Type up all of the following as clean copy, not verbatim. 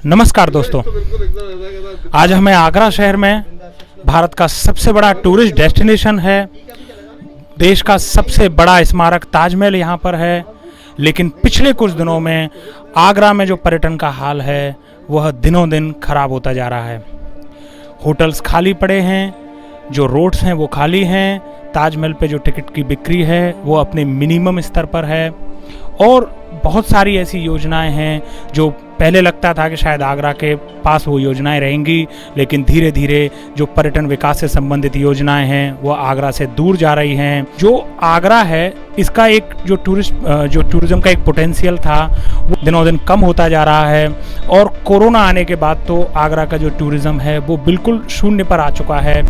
नमस्कार दोस्तों, आज हमें आगरा शहर में भारत का सबसे बड़ा टूरिस्ट डेस्टिनेशन है। देश का सबसे बड़ा स्मारक ताजमहल यहाँ पर है। लेकिन पिछले कुछ दिनों में आगरा में जो पर्यटन का हाल है वह दिनों दिन खराब होता जा रहा है। होटल्स खाली पड़े हैं, जो रोड्स हैं वो खाली हैं, ताजमहल पे जो टिकट की बिक्री है वो अपने मिनिमम स्तर पर है और बहुत सारी ऐसी योजनाएं हैं जो पहले लगता था कि शायद आगरा के पास वो योजनाएं रहेंगी, लेकिन धीरे धीरे जो पर्यटन विकास से संबंधित योजनाएं हैं वो आगरा से दूर जा रही हैं। जो आगरा है इसका एक जो टूरिज्म का एक पोटेंशियल था वो दिनों दिन कम होता जा रहा है और कोरोना आने के बाद तो आगरा का जो टूरिज्म है वो बिल्कुल शून्य पर आ चुका है।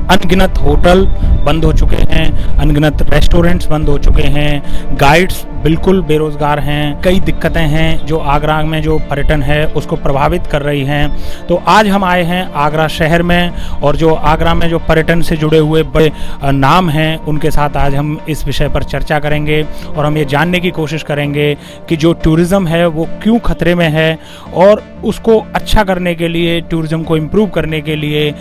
अनगिनत होटल बंद हो चुके हैं, अनगिनत रेस्टोरेंट्स बंद हो चुके हैं, गाइड्स बिल्कुल बेरोजगार हैं। कई दिक्कतें हैं जो आगरा में जो पर्यटन है उसको प्रभावित कर रही हैं। तो आज हम आए हैं आगरा शहर में और जो आगरा में जो पर्यटन से जुड़े हुए बड़े नाम हैं उनके साथ आज हम इस विषय पर चर्चा करेंगे और हम ये जानने की कोशिश करेंगे कि जो टूरिज़्म है वो क्यों खतरे में है और उसको अच्छा करने के लिए, टूरिज़्म को इम्प्रूव करने के लिए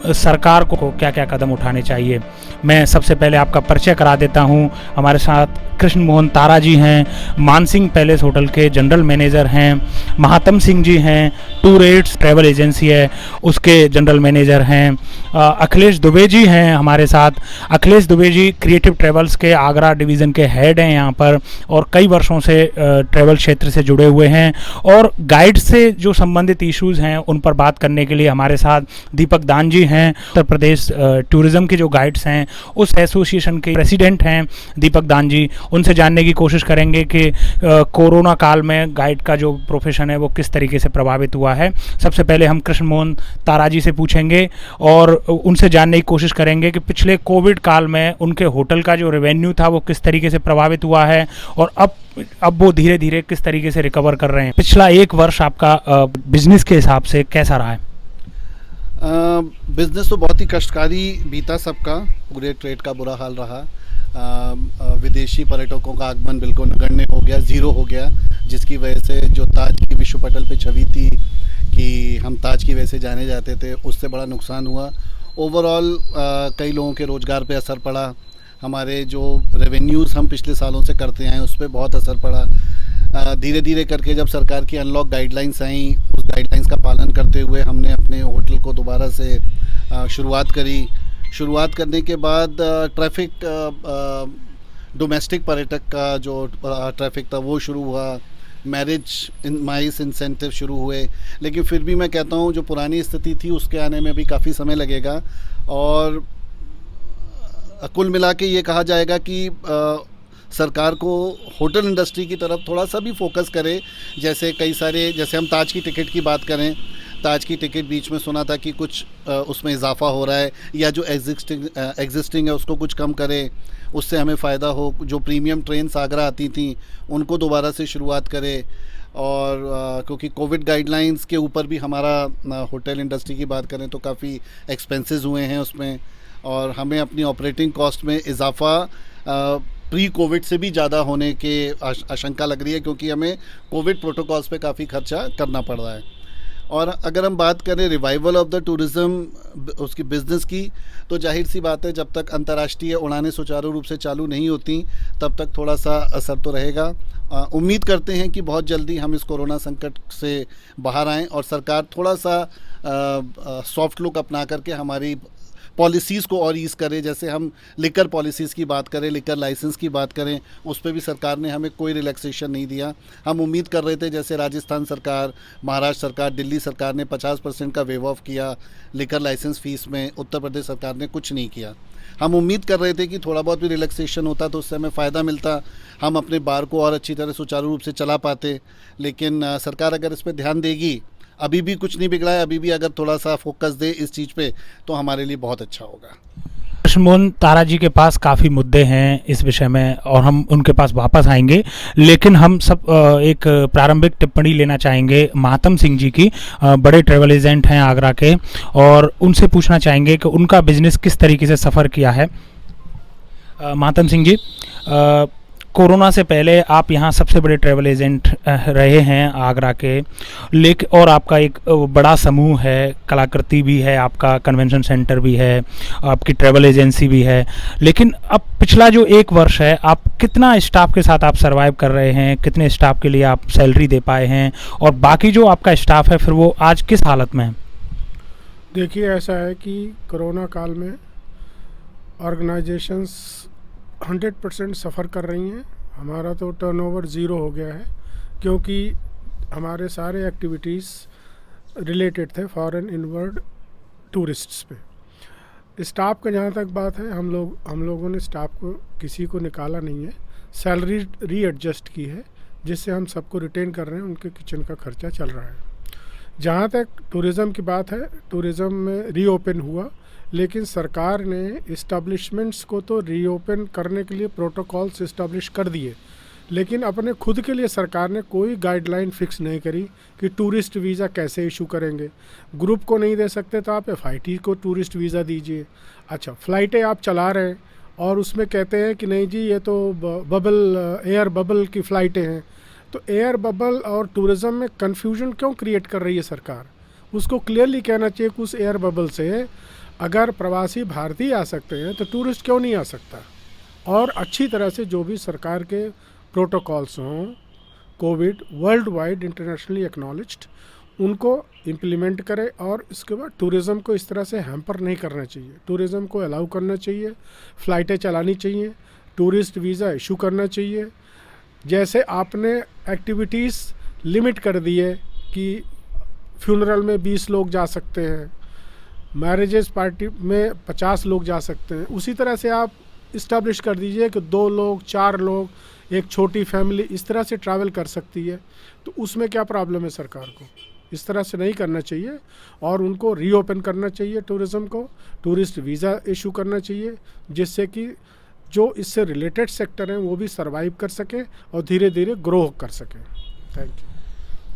सरकार को क्या क्या कदम उठाने चाहिए। मैं सबसे पहले आपका परिचय करा देता हूं। हमारे साथ कृष्ण मोहन तारा जी हैं, मानसिंह पैलेस होटल के जनरल मैनेजर हैं। महात्म सिंह जी हैं, टूर एड्स ट्रैवल एजेंसी है उसके जनरल मैनेजर हैं। अखिलेश दुबे जी हैं हमारे साथ। अखिलेश दुबे जी क्रिएटिव ट्रैवल्स के आगरा डिवीज़न के हेड हैं यहाँ पर और कई वर्षों से ट्रैवल क्षेत्र से जुड़े हुए हैं और गाइड से जो संबंधित इश्यूज़ हैं उन पर बात करने के लिए हमारे साथ दीपक दान जी हैं। उत्तर प्रदेश टूरिज्म के जो गाइड्स हैं उस एसोसिएशन के प्रेसिडेंट हैं दीपक दान जी। उनसे जानने की कोशिश करेंगे कि कोरोना काल में गाइड का जो प्रोफेशन है वो किस तरीके से प्रभावित हुआ है। सबसे पहले हम कृष्ण मोहन तारा जी से पूछेंगे और उनसे जानने की कोशिश करेंगे कि पिछले कोविड काल में उनके होटल का जो रेवेन्यू था वो किस तरीके से प्रभावित हुआ है और अब वो धीरे धीरे किस तरीके से रिकवर कर रहे हैं। पिछला एक वर्ष आपका बिजनेस के हिसाब से कैसा रहा है? बिज़नेस तो बहुत ही कष्टकारी बीता सबका, पूरे ट्रेड का बुरा हाल रहा। विदेशी पर्यटकों का आगमन बिल्कुल नगण्य हो गया, ज़ीरो हो गया, जिसकी वजह से जो ताज की विश्व पटल पे छवि थी कि हम ताज की वजह से जाने जाते थे, उससे बड़ा नुकसान हुआ। ओवरऑल कई लोगों के रोज़गार पे असर पड़ा। हमारे जो रेवेन्यूज़ हम पिछले सालों से करते आए उस पर बहुत असर पड़ा। धीरे धीरे करके जब सरकार की अनलॉक गाइडलाइंस आई, उस गाइडलाइंस का पालन करते हुए हमने अपने होटल को दोबारा से शुरुआत करी। शुरुआत करने के बाद ट्रैफिक, डोमेस्टिक पर्यटक का जो ट्रैफिक था वो शुरू हुआ। मैरिज माइस इंसेंटिव शुरू हुए, लेकिन फिर भी मैं कहता हूँ जो पुरानी स्थिति थी उसके आने में भी काफ़ी समय लगेगा और कुल मिला के ये कहा जाएगा कि सरकार को होटल इंडस्ट्री की तरफ थोड़ा सा भी फोकस करे। जैसे कई सारे, जैसे हम ताज की टिकट की बात करें, ताज की टिकट बीच में सुना था कि कुछ उसमें इजाफा हो रहा है या जो एग्जिस्टिंग है उसको कुछ कम करे, उससे हमें फ़ायदा हो। जो प्रीमियम ट्रेन्स आगरा आती थी उनको दोबारा से शुरुआत करे और क्योंकि कोविड गाइडलाइंस के ऊपर भी हमारा होटल इंडस्ट्री की बात करें तो काफ़ी एक्सपेंसेस हुए हैं उसमें और हमें अपनी ऑपरेटिंग कॉस्ट में इजाफा प्री कोविड से भी ज़्यादा होने के आशंका लग रही है, क्योंकि हमें कोविड प्रोटोकॉल्स पे काफ़ी खर्चा करना पड़ रहा है। और अगर हम बात करें रिवाइवल ऑफ द टूरिज़्म, उसकी बिज़नेस की, तो जाहिर सी बात है जब तक अंतर्राष्ट्रीय उड़ानें सुचारू रूप से चालू नहीं होती तब तक थोड़ा सा असर तो रहेगा। उम्मीद करते हैं कि बहुत जल्दी हम इस कोरोना संकट से बाहर आएँ और सरकार थोड़ा सा सॉफ्ट लुक अपना करके हमारी पॉलिसीज़ को और ईज़ करे। जैसे हम लिकर पॉलिसीज़ की बात करें, लिकर लाइसेंस की बात करें, उस पर भी सरकार ने हमें कोई रिलैक्सेशन नहीं दिया। हम उम्मीद कर रहे थे जैसे राजस्थान सरकार, महाराष्ट्र सरकार, दिल्ली सरकार ने 50% का वेव ऑफ किया लिकर लाइसेंस फ़ीस में, उत्तर प्रदेश सरकार ने कुछ नहीं किया। हम उम्मीद कर रहे थे कि थोड़ा बहुत भी रिलैक्सेशन होता तो उससे हमें फ़ायदा मिलता, हम अपने बार को और अच्छी तरह सुचारू रूप से चला पाते। लेकिन सरकार अगर इस पर ध्यान देगी, अभी भी कुछ नहीं बिगड़ा है, अभी भी अगर थोड़ा सा फोकस दे इस चीज़ पे तो हमारे लिए बहुत अच्छा होगा। कृष्ण मोहन तारा जी के पास काफ़ी मुद्दे हैं इस विषय में और हम उनके पास वापस आएंगे, लेकिन हम सब एक प्रारंभिक टिप्पणी लेना चाहेंगे महात्म सिंह जी की। बड़े ट्रैवल एजेंट हैं आगरा के और उनसे पूछना चाहेंगे कि उनका बिजनेस किस तरीके से सफ़र किया है। महात्म सिंह जी, कोरोना से पहले आप यहाँ सबसे बड़े ट्रैवल एजेंट रहे हैं आगरा के, लेकिन और आपका एक बड़ा समूह है, कलाकृति भी है, आपका कन्वेंशन सेंटर भी है, आपकी ट्रैवल एजेंसी भी है। लेकिन अब पिछला जो 1 वर्ष है, आप कितना स्टाफ के साथ आप सर्वाइव कर रहे हैं, कितने स्टाफ के लिए आप सैलरी दे पाए हैं, और बाकी जो आपका स्टाफ है फिर वो आज किस हालत में है? देखिए, ऐसा है कि कोरोना काल में ऑर्गेनाइजेशंस 100% सफ़र कर रही हैं। हमारा तो टर्नओवर ज़ीरो हो गया है, क्योंकि हमारे सारे एक्टिविटीज़ रिलेटेड थे फॉरेन इनवर्ड टूरिस्ट्स पे। स्टाफ का जहाँ तक बात है, हम लोगों ने स्टाफ को किसी को निकाला नहीं है, सैलरी रीएडजस्ट की है, जिससे हम सबको रिटेन कर रहे हैं, उनके किचन का खर्चा चल रहा है। जहाँ तक टूरिज़्म की बात है, टूरिज़्म में रीओपन हुआ, लेकिन सरकार ने इस्टेब्लिशमेंट्स को तो रीओपन करने के लिए प्रोटोकॉल्स इस्टेब्लिश कर दिए, लेकिन अपने खुद के लिए सरकार ने कोई गाइडलाइन फिक्स नहीं करी कि टूरिस्ट वीज़ा कैसे इशू करेंगे। ग्रुप को नहीं दे सकते तो आप FIT को टूरिस्ट वीज़ा दीजिए। अच्छा, फ़्लाइटें आप चला रहे हैं और उसमें कहते हैं कि नहीं जी, ये तो एयर बबल की फ़्लाइटें हैं। तो एयर बबल और टूरिज़्म में कन्फ्यूजन क्यों क्रिएट कर रही है सरकार? उसको क्लियरली कहना चाहिए कि उस एयर बबल से अगर प्रवासी भारतीय आ सकते हैं तो टूरिस्ट क्यों नहीं आ सकता। और अच्छी तरह से जो भी सरकार के प्रोटोकॉल्स हों, Covid world wide internationally acknowledged, उनको इम्प्लीमेंट करे। और इसके बाद टूरिज़्म को इस तरह से हैम्पर नहीं करना चाहिए, टूरिज़्म को अलाउ करना चाहिए, फ़्लाइटें चलानी चाहिए, टूरिस्ट वीज़ा इशू करना चाहिए। जैसे आपने एक्टिविटीज़ लिमिट कर दी है कि फ्यूनरल में 20 लोग जा सकते हैं, मैरिजेस पार्टी में 50 लोग जा सकते हैं, उसी तरह से आप इस्टेब्लिश कर दीजिए कि 2 लोग 4 लोग, एक छोटी फैमिली इस तरह से ट्रैवल कर सकती है। तो उसमें क्या प्रॉब्लम है सरकार को? इस तरह से नहीं करना चाहिए और उनको रीओपन करना चाहिए टूरिज़्म को, टूरिस्ट वीज़ा इशू करना चाहिए, जिससे कि जो इससे रिलेटेड सेक्टर हैं वो भी सर्वाइव कर सकें और धीरे धीरे ग्रो कर सकें। Thank you.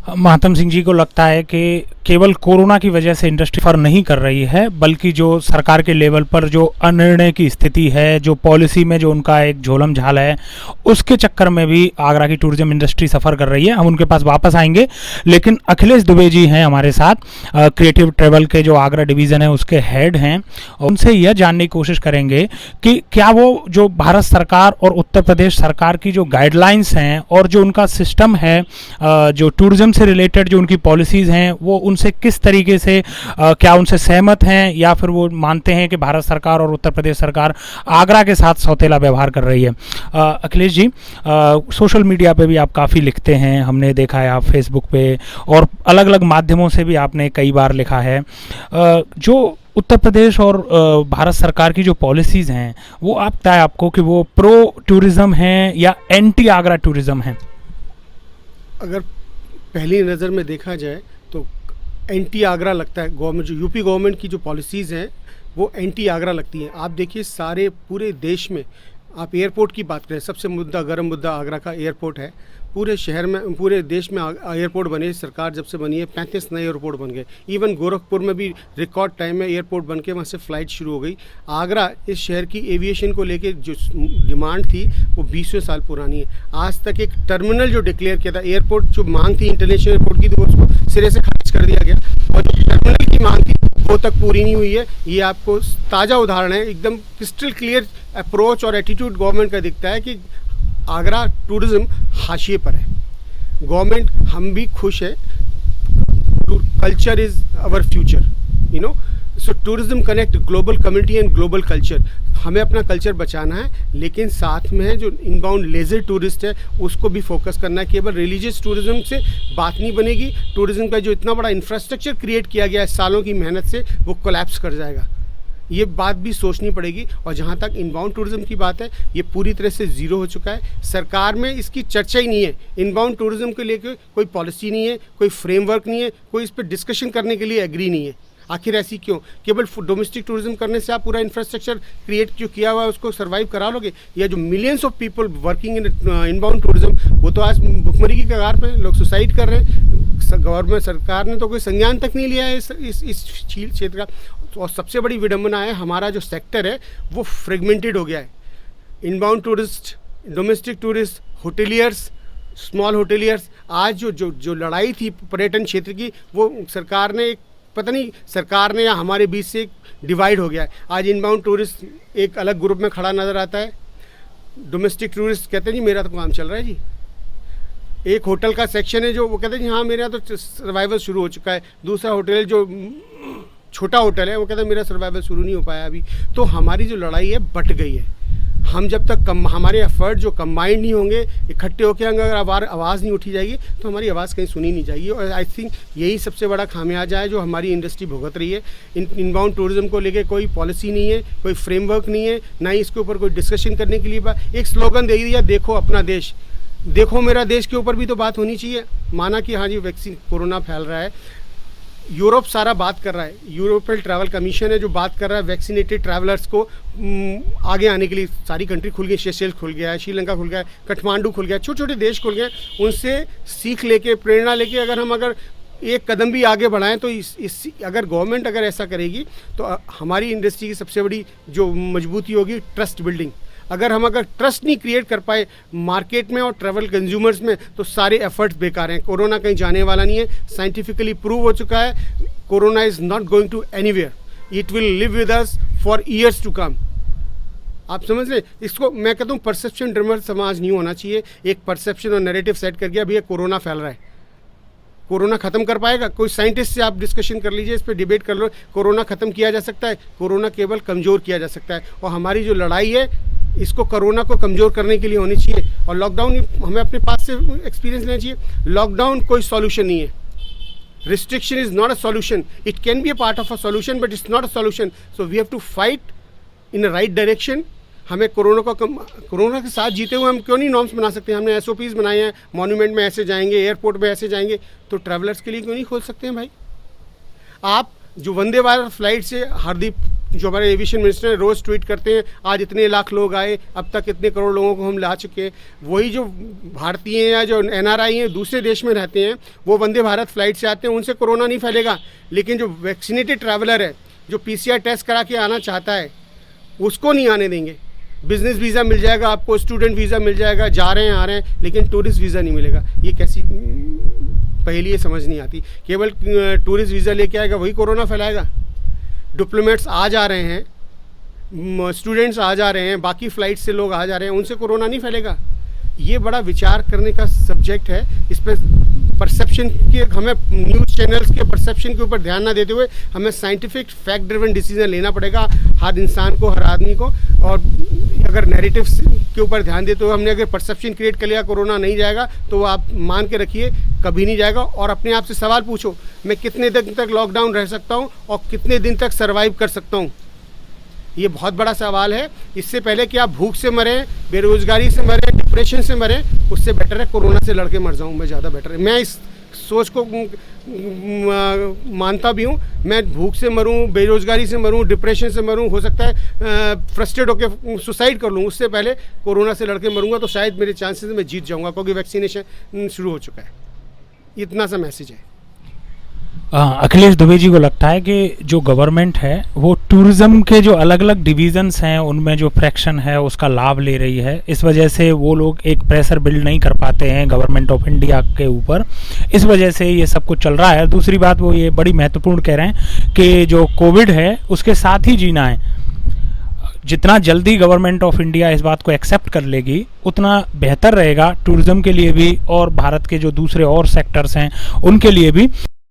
महात्म सिंह जी को लगता है कि केवल कोरोना की वजह से इंडस्ट्री फर नहीं कर रही है, बल्कि जो सरकार के लेवल पर जो अनिर्णय की स्थिति है, जो पॉलिसी में जो उनका एक झोलम झाल है, उसके चक्कर में भी आगरा की टूरिज्म इंडस्ट्री सफ़र कर रही है। हम उनके पास वापस आएंगे, लेकिन अखिलेश दुबे जी हैं हमारे साथ, क्रिएटिव ट्रेवल के जो आगरा डिवीज़न है उसके हेड हैं। उनसे यह जानने की कोशिश करेंगे कि क्या वो जो भारत सरकार और उत्तर प्रदेश सरकार की जो गाइडलाइंस हैं और जो उनका सिस्टम है, जो टूरिज्म से रिलेटेड जो उनकी पॉलिसीज़ हैं, वो उनसे किस तरीके से क्या उनसे सहमत हैं, या फिर वो मानते हैं कि भारत सरकार और उत्तर प्रदेश सरकार आगरा के साथ सौतेला व्यवहार कर रही है। अखिलेश जी, सोशल मीडिया पे भी आप काफ़ी लिखते हैं, हमने देखा है आप फेसबुक पे और अलग अलग माध्यमों से भी आपने कई बार लिखा है। जो उत्तर प्रदेश और भारत सरकार की जो पॉलिसीज़ हैं, वो आप बताएं आपको कि वो प्रो टूरिज़्म हैं या एंटी आगरा टूरिज़्म हैं? अगर पहली नज़र में देखा जाए तो एंटी आगरा लगता है। गवर्नमेंट जो यूपी गवर्नमेंट की जो पॉलिसीज़ हैं वो एंटी आगरा लगती हैं। आप देखिए, सारे पूरे देश में आप एयरपोर्ट की बात करें, सबसे गर्म मुद्दा आगरा का एयरपोर्ट है। पूरे शहर में, पूरे देश में एयरपोर्ट बने, सरकार जब से बनी है 35 नए एयरपोर्ट बन गए। इवन गोरखपुर में भी रिकॉर्ड टाइम में एयरपोर्ट बन के वहाँ से फ़्लाइट शुरू हो गई। आगरा इस शहर की एविएशन को लेके जो डिमांड थी वो 20वें साल पुरानी है। आज तक एक टर्मिनल जो डिक्लेयर किया था, एयरपोर्ट जो मांग थी इंटरनेशनल एयरपोर्ट की, तो उसको सिरे से खारिज कर दिया गया और जो टर्मिनल की मांग थी वो तक पूरी नहीं हुई है। ये आपको ताज़ा उदाहरण है, एकदम क्रिस्टल क्लियर अप्रोच और एटीट्यूड गवर्नमेंट का दिखता है कि आगरा टूरिज़्म हाशिए पर है। गवर्नमेंट, हम भी खुश है, culture is our future, you know, so tourism connect global community and global culture. हमें अपना कल्चर बचाना है, लेकिन साथ में जो इनबाउंड लेजर टूरिस्ट है उसको भी फोकस करना है। केवल रिलीजियस टूरिज़्म से बात नहीं बनेगी। टूरिज़्म का जो इतना बड़ा इंफ्रास्ट्रक्चर क्रिएट किया गया है सालों की मेहनत से, वो कोलैप्स कर जाएगा। ये बात भी सोचनी पड़ेगी। और जहाँ तक इनबाउंड टूरिज़्म की बात है, ये पूरी तरह से ज़ीरो हो चुका है। सरकार में इसकी चर्चा ही नहीं है। इनबाउंड टूरिज़्म के लिए कोई पॉलिसी नहीं है, कोई फ्रेमवर्क नहीं है, कोई इस पर डिस्कशन करने के लिए एग्री नहीं है। आखिर ऐसी क्यों? केवल डोमेस्टिक टूरिज़्म करने से आप पूरा इंफ्रास्ट्रक्चर क्रिएट जो किया हुआ है उसको सर्वाइव करा लोगे? या जो millions of people working in inbound tourism, वो तो आज भुखमरी की कगार पे, लोग सुसाइड कर रहे हैं। गवर्नमेंट, सरकार ने तो कोई संज्ञान तक नहीं लिया है इस क्षेत्र का। और सबसे बड़ी विडंबना है, हमारा जो सेक्टर है वो फ्रेगमेंटेड हो गया है। Inbound tourist domestic tourist, hoteliers, small hoteliers, आज जो लड़ाई थी पर्यटन क्षेत्र की, वो सरकार ने पता नहीं सरकार ने या हमारे बीच से एक डिवाइड हो गया है। आज इनबाउंड टूरिस्ट एक अलग ग्रुप में खड़ा नज़र आता है, डोमेस्टिक टूरिस्ट कहते हैं जी मेरा तो काम चल रहा है जी। एक होटल का सेक्शन है जो वो कहते हैं जी हाँ मेरा तो सर्वाइवल शुरू हो चुका है, दूसरा होटल जो छोटा होटल है वो कहता है मेरा सर्वाइवल शुरू नहीं हो पाया अभी। तो हमारी जो लड़ाई है बट गई है। हम जब तक हमारे एफर्ट जो कंबाइंड नहीं होंगे, इकट्ठे होकर अगर आवाज़ नहीं उठी जाएगी तो हमारी आवाज़ कहीं सुनी नहीं जाएगी। और आई थिंक यही सबसे बड़ा खामियाजा है जो हमारी इंडस्ट्री भुगत रही है। इनबाउंड टूरिज्म को लेके कोई पॉलिसी नहीं है, कोई फ्रेमवर्क नहीं है, ना ही इसके ऊपर कोई डिस्कशन करने के लिए एक स्लोगन दे दिया, देखो अपना देश, देखो मेरा देश के ऊपर भी तो बात होनी चाहिए। माना कि हाँ जी वैक्सीन कोरोना फैल रहा है, यूरोप सारा बात कर रहा है, यूरोपियन ट्रैवल कमीशन है जो बात कर रहा है वैक्सीनेटेड ट्रैवलर्स को आगे आने के लिए। सारी कंट्री खुल गई, सेशेल्स खुल गया है, श्रीलंका खुल गया है, काठमांडू खुल गया है, छोटे छोटे देश खुल गए। उनसे सीख लेके, प्रेरणा लेके अगर एक कदम भी आगे बढ़ाएं तो अगर गवर्नमेंट अगर ऐसा करेगी तो हमारी इंडस्ट्री की सबसे बड़ी जो मजबूती होगी ट्रस्ट बिल्डिंग। अगर ट्रस्ट नहीं क्रिएट कर पाए मार्केट में और ट्रैवल कंज्यूमर्स में तो सारे एफर्ट्स बेकार हैं। कोरोना कहीं जाने वाला नहीं है, साइंटिफिकली प्रूव हो चुका है। Corona is not going to anywhere, it will live with us for years to come. आप समझ रहे, इसको मैं कहता हूँ परसेप्शन ड्रिवन समाज नहीं होना चाहिए। एक परसेप्शन और नैरेटिव सेट कर गया भैया कोरोना फैल रहा है, कोरोना ख़त्म कर पाएगा? कोई साइंटिस्ट से आप डिस्कशन कर लीजिए, इस पर डिबेट कर लो। कोरोना ख़त्म किया जा सकता है? कोरोना केवल कमज़ोर किया जा सकता है। और हमारी जो लड़ाई है इसको कोरोना को कमज़ोर करने के लिए होनी चाहिए। और लॉकडाउन हमें अपने पास से एक्सपीरियंस लेना चाहिए। लॉकडाउन कोई सॉल्यूशन नहीं है, restriction is not a solution. It can be a part of a solution but it's not a solution. So we have to fight in a right direction. हमें corona के साथ जीते हुए हम क्यों नहीं नॉर्म्स बना सकते हैं? हमने SOPs बनाए हैं, मॉन्यूमेंट में ऐसे जाएंगे, एयरपोर्ट में ऐसे जाएंगे, तो ट्रैवलर्स के लिए क्यों नहीं खोल सकते हैं भाई? आप जो वंदे भारत फ्लाइट से हरदीप जो हमारे एविएशन मिनिस्टर हैं रोज़ ट्वीट करते हैं आज इतने लाख लोग आए, अब तक इतने करोड़ लोगों को हम ला चुके हैं। वही जो भारतीय हैं या जो NRI हैं दूसरे देश में रहते हैं वो वंदे भारत फ्लाइट से आते हैं, उनसे कोरोना नहीं फैलेगा। लेकिन जो वैक्सीनेटेड ट्रैवलर है जो PCR टेस्ट करा के आना चाहता है उसको नहीं आने देंगे। बिजनेस वीज़ा मिल जाएगा आपको, स्टूडेंट वीज़ा मिल जाएगा, जा रहे हैं आ रहे हैं, लेकिन टूरिस्ट वीज़ा नहीं मिलेगा। ये कैसी पहेली है, समझ नहीं आती। केवल टूरिस्ट वीज़ा लेके आएगा वही कोरोना फैलाएगा? डिप्लोमेट्स आ जा रहे हैं, स्टूडेंट्स आ जा रहे हैं, बाकी फ़्लाइट से लोग आ जा रहे हैं, उनसे कोरोना नहीं फैलेगा? ये बड़ा विचार करने का सब्जेक्ट है। इस पर परसेप्शन के हमें न्यूज़ चैनल्स के परसेप्शन के ऊपर ध्यान ना देते हुए हमें साइंटिफिक फैक्ट ड्रिवन डिसीजन लेना पड़ेगा हर इंसान को, हर आदमी को। और अगर नैरेटिव्स के ऊपर ध्यान देते हुए हमने अगर परसेप्शन क्रिएट कर लिया कोरोना नहीं जाएगा तो आप मान के रखिए कभी नहीं जाएगा। और अपने आप से सवाल पूछो, मैं कितने दिन तक लॉकडाउन रह सकता हूँ और कितने दिन तक सर्वाइव कर सकता हूँ? ये बहुत बड़ा सवाल है। इससे पहले कि आप भूख से मरें, बेरोजगारी से मरें, डिप्रेशन से मरें, उससे बेटर है कोरोना से लड़के मर जाऊं मैं, ज़्यादा बेटर है। मैं इस सोच को मानता भी हूं। मैं भूख से मरूं, बेरोजगारी से मरूं, डिप्रेशन से मरूं, हो सकता है फ्रस्ट्रेट होकर सुसाइड कर लूं, उससे पहले कोरोना से लड़के मरूंगा तो शायद मेरे चांसेस मैं जीत जाऊंगा, क्योंकि वैक्सीनेशन शुरू हो चुका है। इतना सा मैसेज है। अखिलेश दुबे जी को लगता है कि जो गवर्नमेंट है वो टूरिज्म के जो अलग अलग डिवीजन्स हैं उनमें जो फ्रैक्शन है उसका लाभ ले रही है, इस वजह से वो लोग एक प्रेशर बिल्ड नहीं कर पाते हैं गवर्नमेंट ऑफ इंडिया के ऊपर, इस वजह से ये सब कुछ चल रहा है। दूसरी बात वो ये बड़ी महत्वपूर्ण कह रहे हैं कि जो कोविड है उसके साथ ही जीना है। जितना जल्दी गवर्नमेंट ऑफ इंडिया इस बात को एक्सेप्ट कर लेगी उतना बेहतर रहेगा टूरिज्म के लिए भी और भारत के जो दूसरे और सेक्टर्स हैं उनके लिए भी।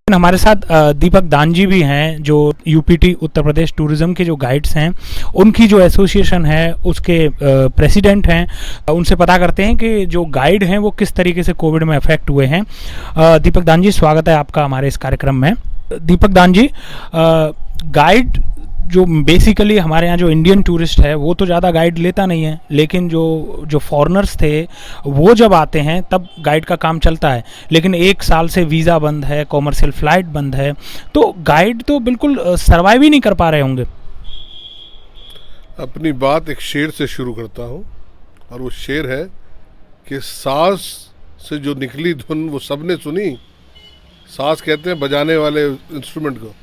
हमारे साथ दीपक दान जी भी हैं जो UPT उत्तर प्रदेश टूरिज्म के जो गाइड्स हैं उनकी जो एसोसिएशन है उसके प्रेसिडेंट हैं। उनसे पता करते हैं कि जो गाइड हैं वो किस तरीके से कोविड में अफेक्ट हुए हैं। दीपक दान जी, स्वागत है आपका हमारे इस कार्यक्रम में। दीपक दान जी, गाइड जो बेसिकली हमारे यहाँ जो इंडियन टूरिस्ट है वो तो ज़्यादा गाइड लेता नहीं है, लेकिन जो फॉरेनर्स थे वो जब आते हैं तब गाइड का काम चलता है। लेकिन 1 साल से वीज़ा बंद है, कॉमर्शियल फ़्लाइट बंद है, तो गाइड तो बिल्कुल सर्वाइव ही नहीं कर पा रहे होंगे। अपनी बात एक शेर से शुरू करता हूँ और वो शेर है कि सांस से जो निकली धुन वो सबने सुनी। सांस कहते हैं बजाने वाले इंस्ट्रूमेंट को।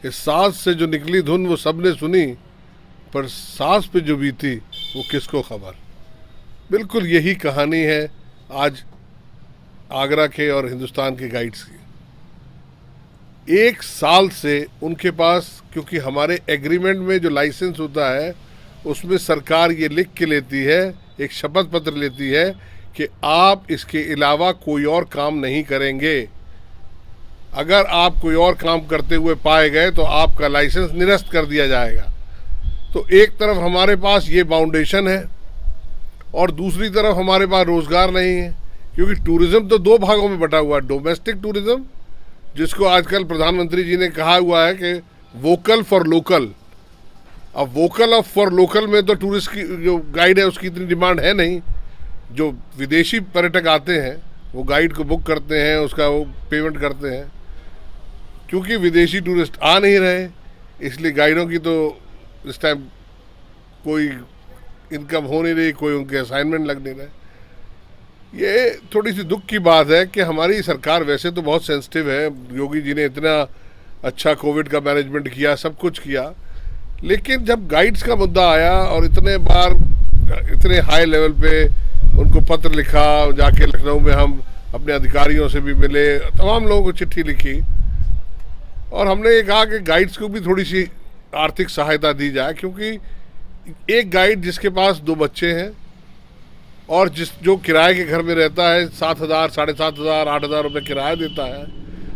इस सांस से जो निकली धुन वो सबने सुनी, पर सांस पे जो बीती वो किसको खबर। बिल्कुल यही कहानी है आज आगरा के और हिंदुस्तान के गाइड्स की। 1 साल से उनके पास, क्योंकि हमारे एग्रीमेंट में जो लाइसेंस होता है उसमें सरकार ये लिख के लेती है, एक शपथ पत्र लेती है कि आप इसके अलावा कोई और काम नहीं करेंगे। अगर आप कोई और काम करते हुए पाए गए तो आपका लाइसेंस निरस्त कर दिया जाएगा। तो एक तरफ हमारे पास ये फाउंडेशन है और दूसरी तरफ हमारे पास रोजगार नहीं है, क्योंकि टूरिज्म तो 2 भागों में बटा हुआ है। डोमेस्टिक टूरिज्म, जिसको आजकल प्रधानमंत्री जी ने कहा हुआ है कि वोकल फॉर लोकल। अब वोकल फॉर लोकल में तो टूरिस्ट की जो गाइड है उसकी इतनी डिमांड है नहीं। जो विदेशी पर्यटक आते हैं वो गाइड को बुक करते हैं, उसका वो पेमेंट करते हैं। क्योंकि विदेशी टूरिस्ट आ नहीं रहे, इसलिए गाइडों की तो इस टाइम कोई इनकम हो नहीं रही, कोई उनके असाइनमेंट लग नहीं रहे। ये थोड़ी सी दुख की बात है कि हमारी सरकार वैसे तो बहुत सेंसिटिव है। योगी जी ने इतना अच्छा कोविड का मैनेजमेंट किया, सब कुछ किया, लेकिन जब गाइड्स का मुद्दा आया और इतने बार इतने हाई लेवल पे उनको पत्र लिखा, जाके लखनऊ में हम अपने अधिकारियों से भी मिले, तमाम लोगों को चिट्ठी लिखी और हमने ये कहा कि गाइड्स को भी थोड़ी सी आर्थिक सहायता दी जाए। क्योंकि एक गाइड जिसके पास 2 बच्चे हैं और जो किराए के घर में रहता है, 7,000, 7,500, 8,000 रुपये किराया देता है,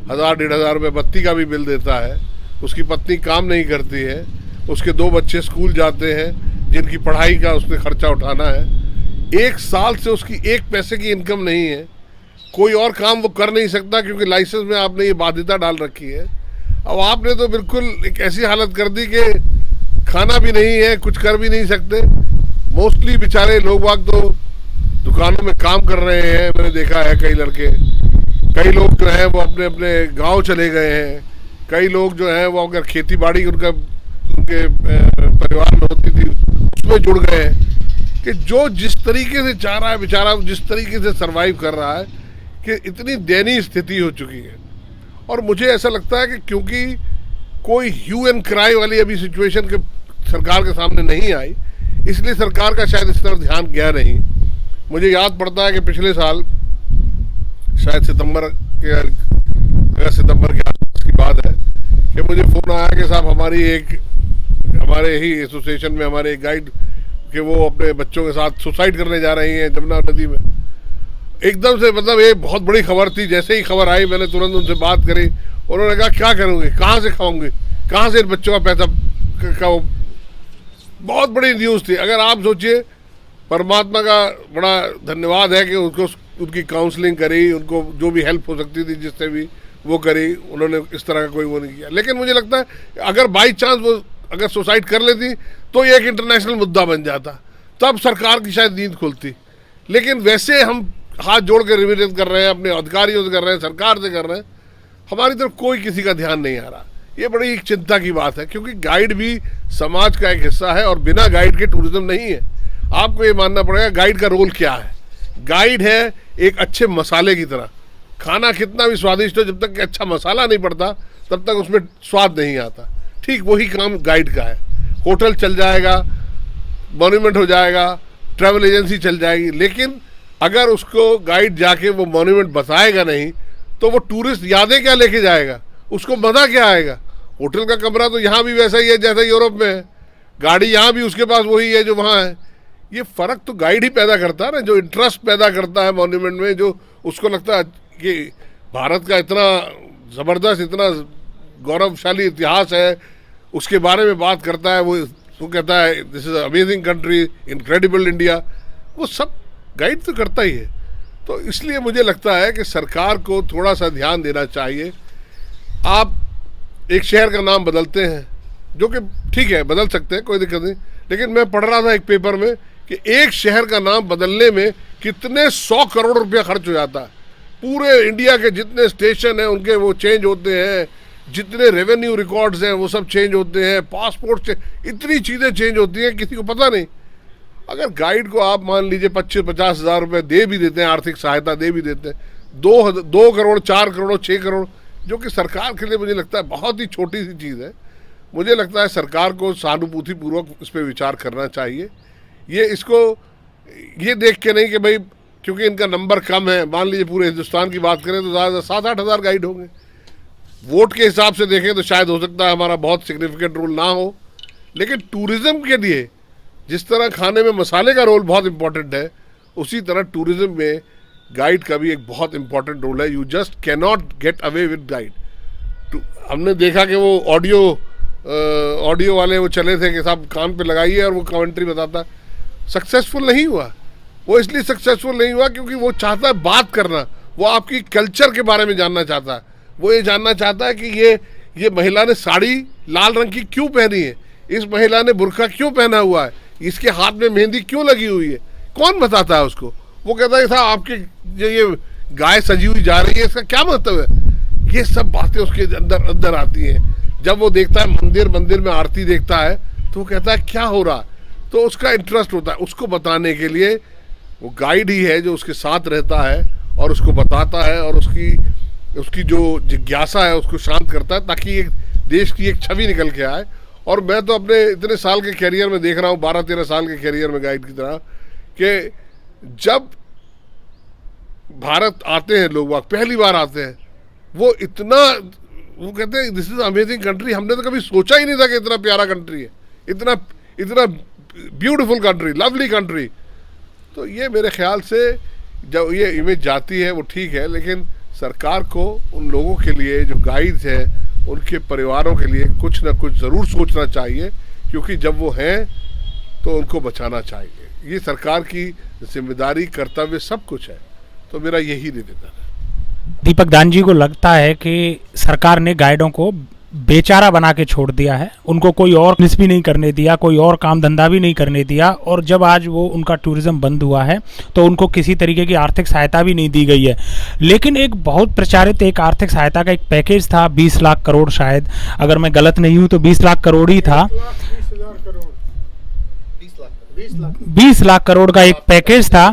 1,000-1,500 रुपये बत्ती का भी बिल देता है, उसकी पत्नी काम नहीं करती है, उसके 2 बच्चे स्कूल जाते हैं जिनकी पढ़ाई का उसने खर्चा उठाना है। 1 साल से उसकी 1 पैसे की इनकम नहीं है, कोई और काम वो कर नहीं सकता क्योंकि लाइसेंस में आपने ये बाध्यता डाल रखी है। अब आपने तो बिल्कुल एक ऐसी हालत कर दी कि खाना भी नहीं है, कुछ कर भी नहीं सकते। मोस्टली बेचारे लोग बाग तो दुकानों में काम कर रहे हैं। मैंने देखा है कई लड़के, कई लोग जो हैं वो अपने अपने गांव चले गए हैं, कई लोग जो हैं वो अगर खेती बाड़ी उनके परिवार में होती थी उसमें जुड़ गए हैं। कि जो जिस तरीके से चाह रहा है बेचारा, जिस तरीके से सरवाइव कर रहा है, कि इतनी दयनीय स्थिति हो चुकी है। और मुझे ऐसा लगता है कि क्योंकि कोई ह्यू एंड क्राई वाली अभी सिचुएशन के सरकार के सामने नहीं आई, इसलिए सरकार का शायद इस तरफ ध्यान गया नहीं। मुझे याद पड़ता है कि पिछले साल शायद अगस्त सितंबर के आसपास की बात है कि मुझे फ़ोन आया कि साहब हमारे ही एसोसिएशन में हमारे एक गाइड कि वो अपने बच्चों के साथ सुसाइड करने जा रही हैं जमुना नदी में। एकदम से, मतलब ये बहुत बड़ी खबर थी। जैसे ही खबर आई मैंने तुरंत उनसे बात करी। उन्होंने कहा क्या करूँगी, कहाँ से खाऊंगी, कहाँ से इन बच्चों का पैसा का। बहुत बड़ी न्यूज़ थी। अगर आप सोचिए, परमात्मा का बड़ा धन्यवाद है कि उनको उनकी काउंसलिंग करी, उनको जो भी हेल्प हो सकती थी जिससे भी वो करी, उन्होंने इस तरह का कोई वो नहीं किया। लेकिन मुझे लगता है अगर बाई चांस वो अगर सुसाइड कर लेती तो ये एक इंटरनेशनल मुद्दा बन जाता, तब सरकार की शायद नींद खुलती। लेकिन वैसे हम हाथ जोड़ के निवेदन कर रहे हैं, अपने अधिकारियों से कर रहे हैं, सरकार से कर रहे हैं, हमारी तरफ कोई किसी का ध्यान नहीं आ रहा। ये बड़ी एक चिंता की बात है, क्योंकि गाइड भी समाज का एक हिस्सा है और बिना गाइड के टूरिज्म नहीं है। आपको ये मानना पड़ेगा गाइड का रोल क्या है। गाइड है एक अच्छे मसाले की तरह। खाना कितना भी स्वादिष्ट हो, जब तक अच्छा मसाला नहीं पड़ता तब तक उसमें स्वाद नहीं आता। ठीक वही काम गाइड का है। होटल चल जाएगा, मॉन्यूमेंट हो जाएगा, ट्रैवल एजेंसी चल जाएगी, लेकिन अगर उसको गाइड जाके वो मॉन्यूमेंट बताएगा नहीं तो वो टूरिस्ट यादें क्या लेके जाएगा, उसको मज़ा क्या आएगा। होटल का कमरा तो यहाँ भी वैसा ही है जैसा यूरोप में है, गाड़ी यहाँ भी उसके पास वही है जो वहाँ है। ये फ़र्क तो गाइड ही पैदा करता है ना, जो इंटरेस्ट पैदा करता है मॉन्यूमेंट में, जो उसको लगता है कि भारत का इतना ज़बरदस्त, इतना गौरवशाली इतिहास है, उसके बारे में बात करता है। वो कहता है this is amazing country, incredible India. वो सब गाइड तो करता ही है। तो इसलिए मुझे लगता है कि सरकार को थोड़ा सा ध्यान देना चाहिए। आप एक शहर का नाम बदलते हैं, जो कि ठीक है बदल सकते हैं, कोई दिक्कत नहीं, लेकिन मैं पढ़ रहा था एक पेपर में कि एक शहर का नाम बदलने में कितने 100 करोड़ रुपया खर्च हो जाता है। पूरे इंडिया के जितने स्टेशन हैं उनके वो चेंज होते हैं, जितने रेवेन्यू रिकॉर्ड्स हैं वो सब चेंज होते हैं, पासपोर्ट से इतनी चीज़ें चेंज होती हैं, किसी को पता नहीं। अगर गाइड को आप मान लीजिए 25-50 हज़ार रुपये दे भी देते हैं, आर्थिक सहायता दे भी देते हैं, 2 करोड़, 4 करोड़, 6 करोड़, जो कि सरकार के लिए मुझे लगता है बहुत ही छोटी सी चीज़ है। मुझे लगता है सरकार को सहानुभूतिपूर्वक इस पर विचार करना चाहिए। ये इसको ये देख के नहीं कि भाई क्योंकि इनका नंबर कम है, मान लीजिए पूरे हिंदुस्तान की बात करें तो ज़्यादा 7-8 हज़ार गाइड होंगे। वोट के हिसाब से देखें तो शायद हो सकता है हमारा बहुत सिग्निफिकेंट रोल ना हो, लेकिन टूरिज़्म के लिए जिस तरह खाने में मसाले का रोल बहुत इंपॉर्टेंट है, उसी तरह टूरिज़्म में गाइड का भी एक बहुत इंपॉर्टेंट रोल है। You just can not get away with guide. हमने देखा कि वो ऑडियो वाले वो चले थे कि साहब कान पे लगाइए और वो कमेंट्री बताता, सक्सेसफुल नहीं हुआ। वो इसलिए सक्सेसफुल नहीं हुआ क्योंकि वो चाहता है बात करना, वो आपकी कल्चर के बारे में जानना चाहता है। वो ये जानना चाहता है कि ये महिला ने साड़ी लाल रंग की क्यों पहनी है, इस महिला ने बुर्का क्यों पहना हुआ है, इसके हाथ में मेहंदी क्यों लगी हुई है, कौन बताता है उसको। वो कहता है साहब आपके ये गाय सजी हुई जा रही है, इसका क्या मतलब है। ये सब बातें उसके अंदर आती हैं। जब वो देखता है मंदिर में आरती देखता है तो वो कहता है क्या हो रहा है, तो उसका इंटरेस्ट होता है। उसको बताने के लिए वो गाइड ही है जो उसके साथ रहता है और उसको बताता है और उसकी जो जिज्ञासा है उसको शांत करता है, ताकि एक देश की एक छवि निकल के आए। और मैं तो अपने इतने साल के कैरियर में देख रहा हूँ, 12-13 साल के कैरियर में गाइड की तरह, कि जब भारत आते हैं लोग पहली बार आते हैं, वो कहते हैं दिस इज अमेजिंग कंट्री। हमने तो कभी सोचा ही नहीं था कि इतना प्यारा कंट्री है, इतना ब्यूटीफुल कंट्री, लवली कंट्री। तो ये मेरे ख्याल से जब ये इमेज जाती है वो ठीक है, लेकिन सरकार को उन लोगों के लिए जो गाइड्स हैं उनके परिवारों के लिए कुछ ना कुछ ज़रूर सोचना चाहिए, क्योंकि जब वो हैं तो उनको बचाना चाहिए। ये सरकार की जिम्मेदारी, कर्तव्य सब कुछ है। तो मेरा यही निवेदन है। दीपक दान जी को लगता है कि सरकार ने गाइडों को बेचारा बना के छोड़ दिया है, उनको कोई और बिजनेस भी नहीं करने दिया, कोई और काम धंधा भी नहीं करने दिया, और जब आज वो उनका टूरिज्म बंद हुआ है तो उनको किसी तरीके की आर्थिक सहायता भी नहीं दी गई है। लेकिन एक बहुत प्रचारित एक आर्थिक सहायता का एक पैकेज था, 20 लाख करोड़, शायद अगर मैं गलत नहीं हूँ तो 20 लाख करोड़ ही था, 20 लाख करोड़ का एक पैकेज था।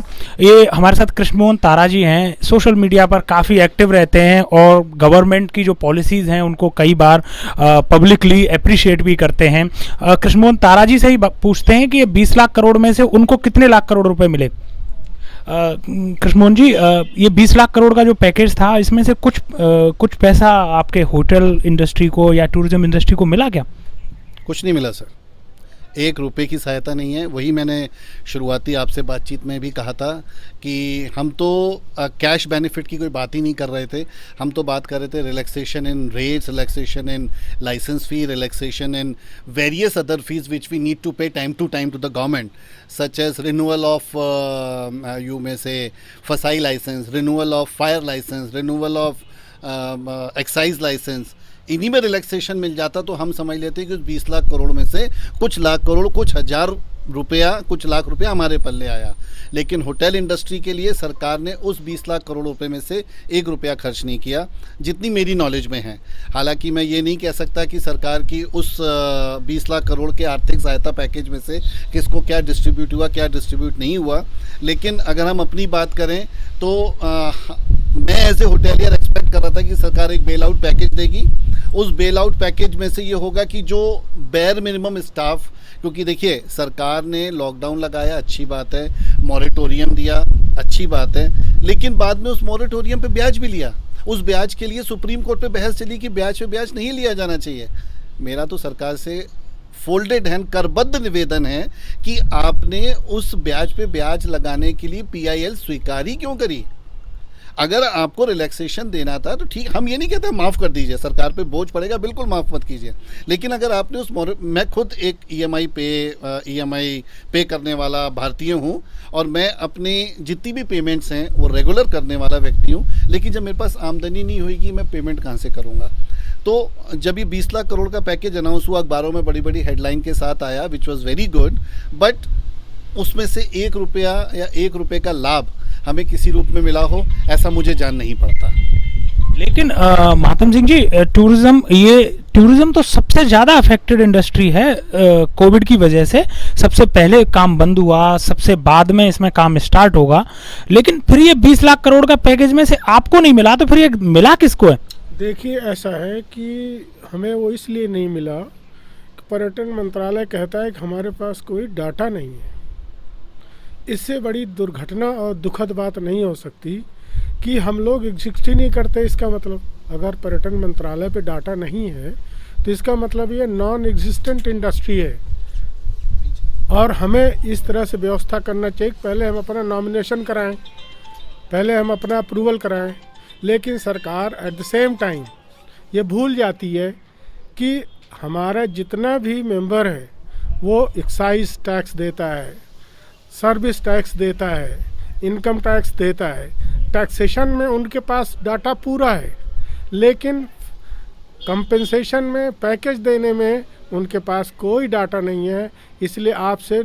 ये हमारे साथ कृष्णमोहन तारा जी हैं, सोशल मीडिया पर काफ़ी एक्टिव रहते हैं और गवर्नमेंट की जो पॉलिसीज़ हैं उनको कई बार पब्लिकली अप्रिशिएट भी करते हैं। कृष्णमोहन तारा जी से ही पूछते हैं कि ये 20 लाख करोड़ में से उनको कितने लाख करोड़ रुपए मिले। कृष्णमोहन जी, ये 20 लाख करोड़ का जो पैकेज था, इसमें से कुछ पैसा आपके होटल इंडस्ट्री को या टूरिज्म इंडस्ट्री को मिला क्या? कुछ नहीं मिला सर, 1 रुपये की सहायता नहीं है। वही मैंने शुरुआती आपसे बातचीत में भी कहा था कि हम तो कैश बेनिफिट की कोई बात ही नहीं कर रहे थे। हम तो बात कर रहे थे relaxation in rates, relaxation in licence fee, relaxation in various other fees which we need to pay time to the government, such as renewal of यू में से फसाई licence, renewal of fire licence, renewal of excise licence. इन्हीं में relaxation मिल जाता तो हम समझ लेते कि उस 20 लाख करोड़ में से कुछ लाख करोड़, कुछ हज़ार रुपया, कुछ लाख रुपया हमारे पल्ले आया। लेकिन होटल इंडस्ट्री के लिए सरकार ने उस 20 लाख करोड़ रुपए में से 1 रुपया खर्च नहीं किया, जितनी मेरी नॉलेज में है। हालांकि मैं ये नहीं कह सकता कि सरकार की उस 20 लाख करोड़ के आर्थिक सहायता पैकेज में से किसको क्या डिस्ट्रीब्यूट हुआ, क्या डिस्ट्रीब्यूट नहीं हुआ। लेकिन अगर हम अपनी बात करें तो मैं एज ए होटेलियर एक्सपेक्ट कर रहा था कि सरकार एक बेल आउट पैकेज देगी। उस बेल आउट पैकेज में से ये होगा कि जो बेयर मिनिमम स्टाफ, क्योंकि देखिए सरकार ने लॉकडाउन लगाया, अच्छी बात है, मॉरेटोरियम दिया, अच्छी बात है, लेकिन बाद में उस मॉरेटोरियम पे ब्याज भी लिया। उस ब्याज के लिए सुप्रीम कोर्ट पे बहस चली कि ब्याज पे ब्याज नहीं लिया जाना चाहिए। मेरा तो सरकार से फोल्डेड हैंड करबद्ध निवेदन है कि आपने उस ब्याज पे ब्याज लगाने के लिए PIL स्वीकार ही क्यों करी। अगर आपको रिलैक्सेशन देना था तो ठीक, हम ये नहीं कहते माफ़ कर दीजिए, सरकार पे बोझ पड़ेगा, बिल्कुल माफ़ मत कीजिए। लेकिन अगर आपने उस मैं खुद एक EMI पे करने वाला भारतीय हूँ और मैं अपनी जितनी भी पेमेंट्स हैं वो रेगुलर करने वाला व्यक्ति हूँ, लेकिन जब मेरे पास आमदनी नहीं होगी मैं पेमेंट कहाँ से करूँगा। तो जब ये 20 लाख करोड़ का पैकेज अनाउंस हुआ, अखबारों में बड़ी बड़ी हेडलाइन के साथ आया, which was very good, but उसमें से 1 रुपया या 1 रुपये का लाभ हमें किसी रूप में मिला हो, ऐसा मुझे जान नहीं पड़ता। लेकिन महात्म सिंह जी, टूरिज्म तो सबसे ज़्यादा अफेक्टेड इंडस्ट्री है कोविड की वजह से। सबसे पहले काम बंद हुआ, सबसे बाद में इसमें काम स्टार्ट होगा, लेकिन फिर ये 20 लाख करोड़ का पैकेज में से आपको नहीं मिला, तो फिर ये मिला किसको है? देखिए, ऐसा है कि हमें वो इसलिए नहीं मिला कि पर्यटन मंत्रालय कहता है कि हमारे पास कोई डाटा नहीं है। इससे बड़ी दुर्घटना और दुखद बात नहीं हो सकती कि हम लोग एग्जिस्ट ही नहीं करते। इसका मतलब अगर पर्यटन मंत्रालय पे डाटा नहीं है तो इसका मतलब ये नॉन एग्जिस्टेंट इंडस्ट्री है और हमें इस तरह से व्यवस्था करना चाहिए। पहले हम अपना नॉमिनेशन कराएं, पहले हम अपना अप्रूवल कराएं, लेकिन सरकार एट द सेम टाइम ये भूल जाती है कि हमारा जितना भी मेंबर है वो एक्साइज टैक्स देता है, सर्विस टैक्स देता है, इनकम टैक्स देता है। टैक्सेशन में उनके पास डाटा पूरा है, लेकिन कंपेंसेशन में, पैकेज देने में उनके पास कोई डाटा नहीं है। इसलिए आपसे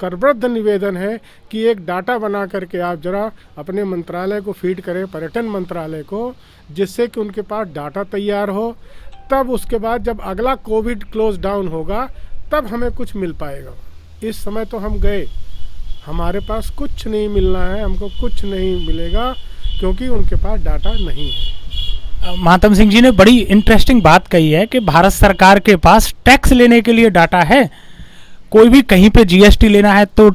करबद्ध निवेदन है कि एक डाटा बना करके आप जरा अपने मंत्रालय को फीड करें, पर्यटन मंत्रालय को, जिससे कि उनके पास डाटा तैयार हो। तब उसके बाद जब अगला कोविड क्लोज डाउन होगा तब हमें कुछ मिल पाएगा। इस समय तो हम गए, हमारे पास कुछ नहीं मिलना है, हमको कुछ नहीं मिलेगा क्योंकि उनके पास डाटा नहीं है। महात्म सिंह जी ने बड़ी इंटरेस्टिंग बात कही है कि भारत सरकार के पास टैक्स लेने के लिए डाटा है। कोई भी कहीं पे जीएसटी लेना है तो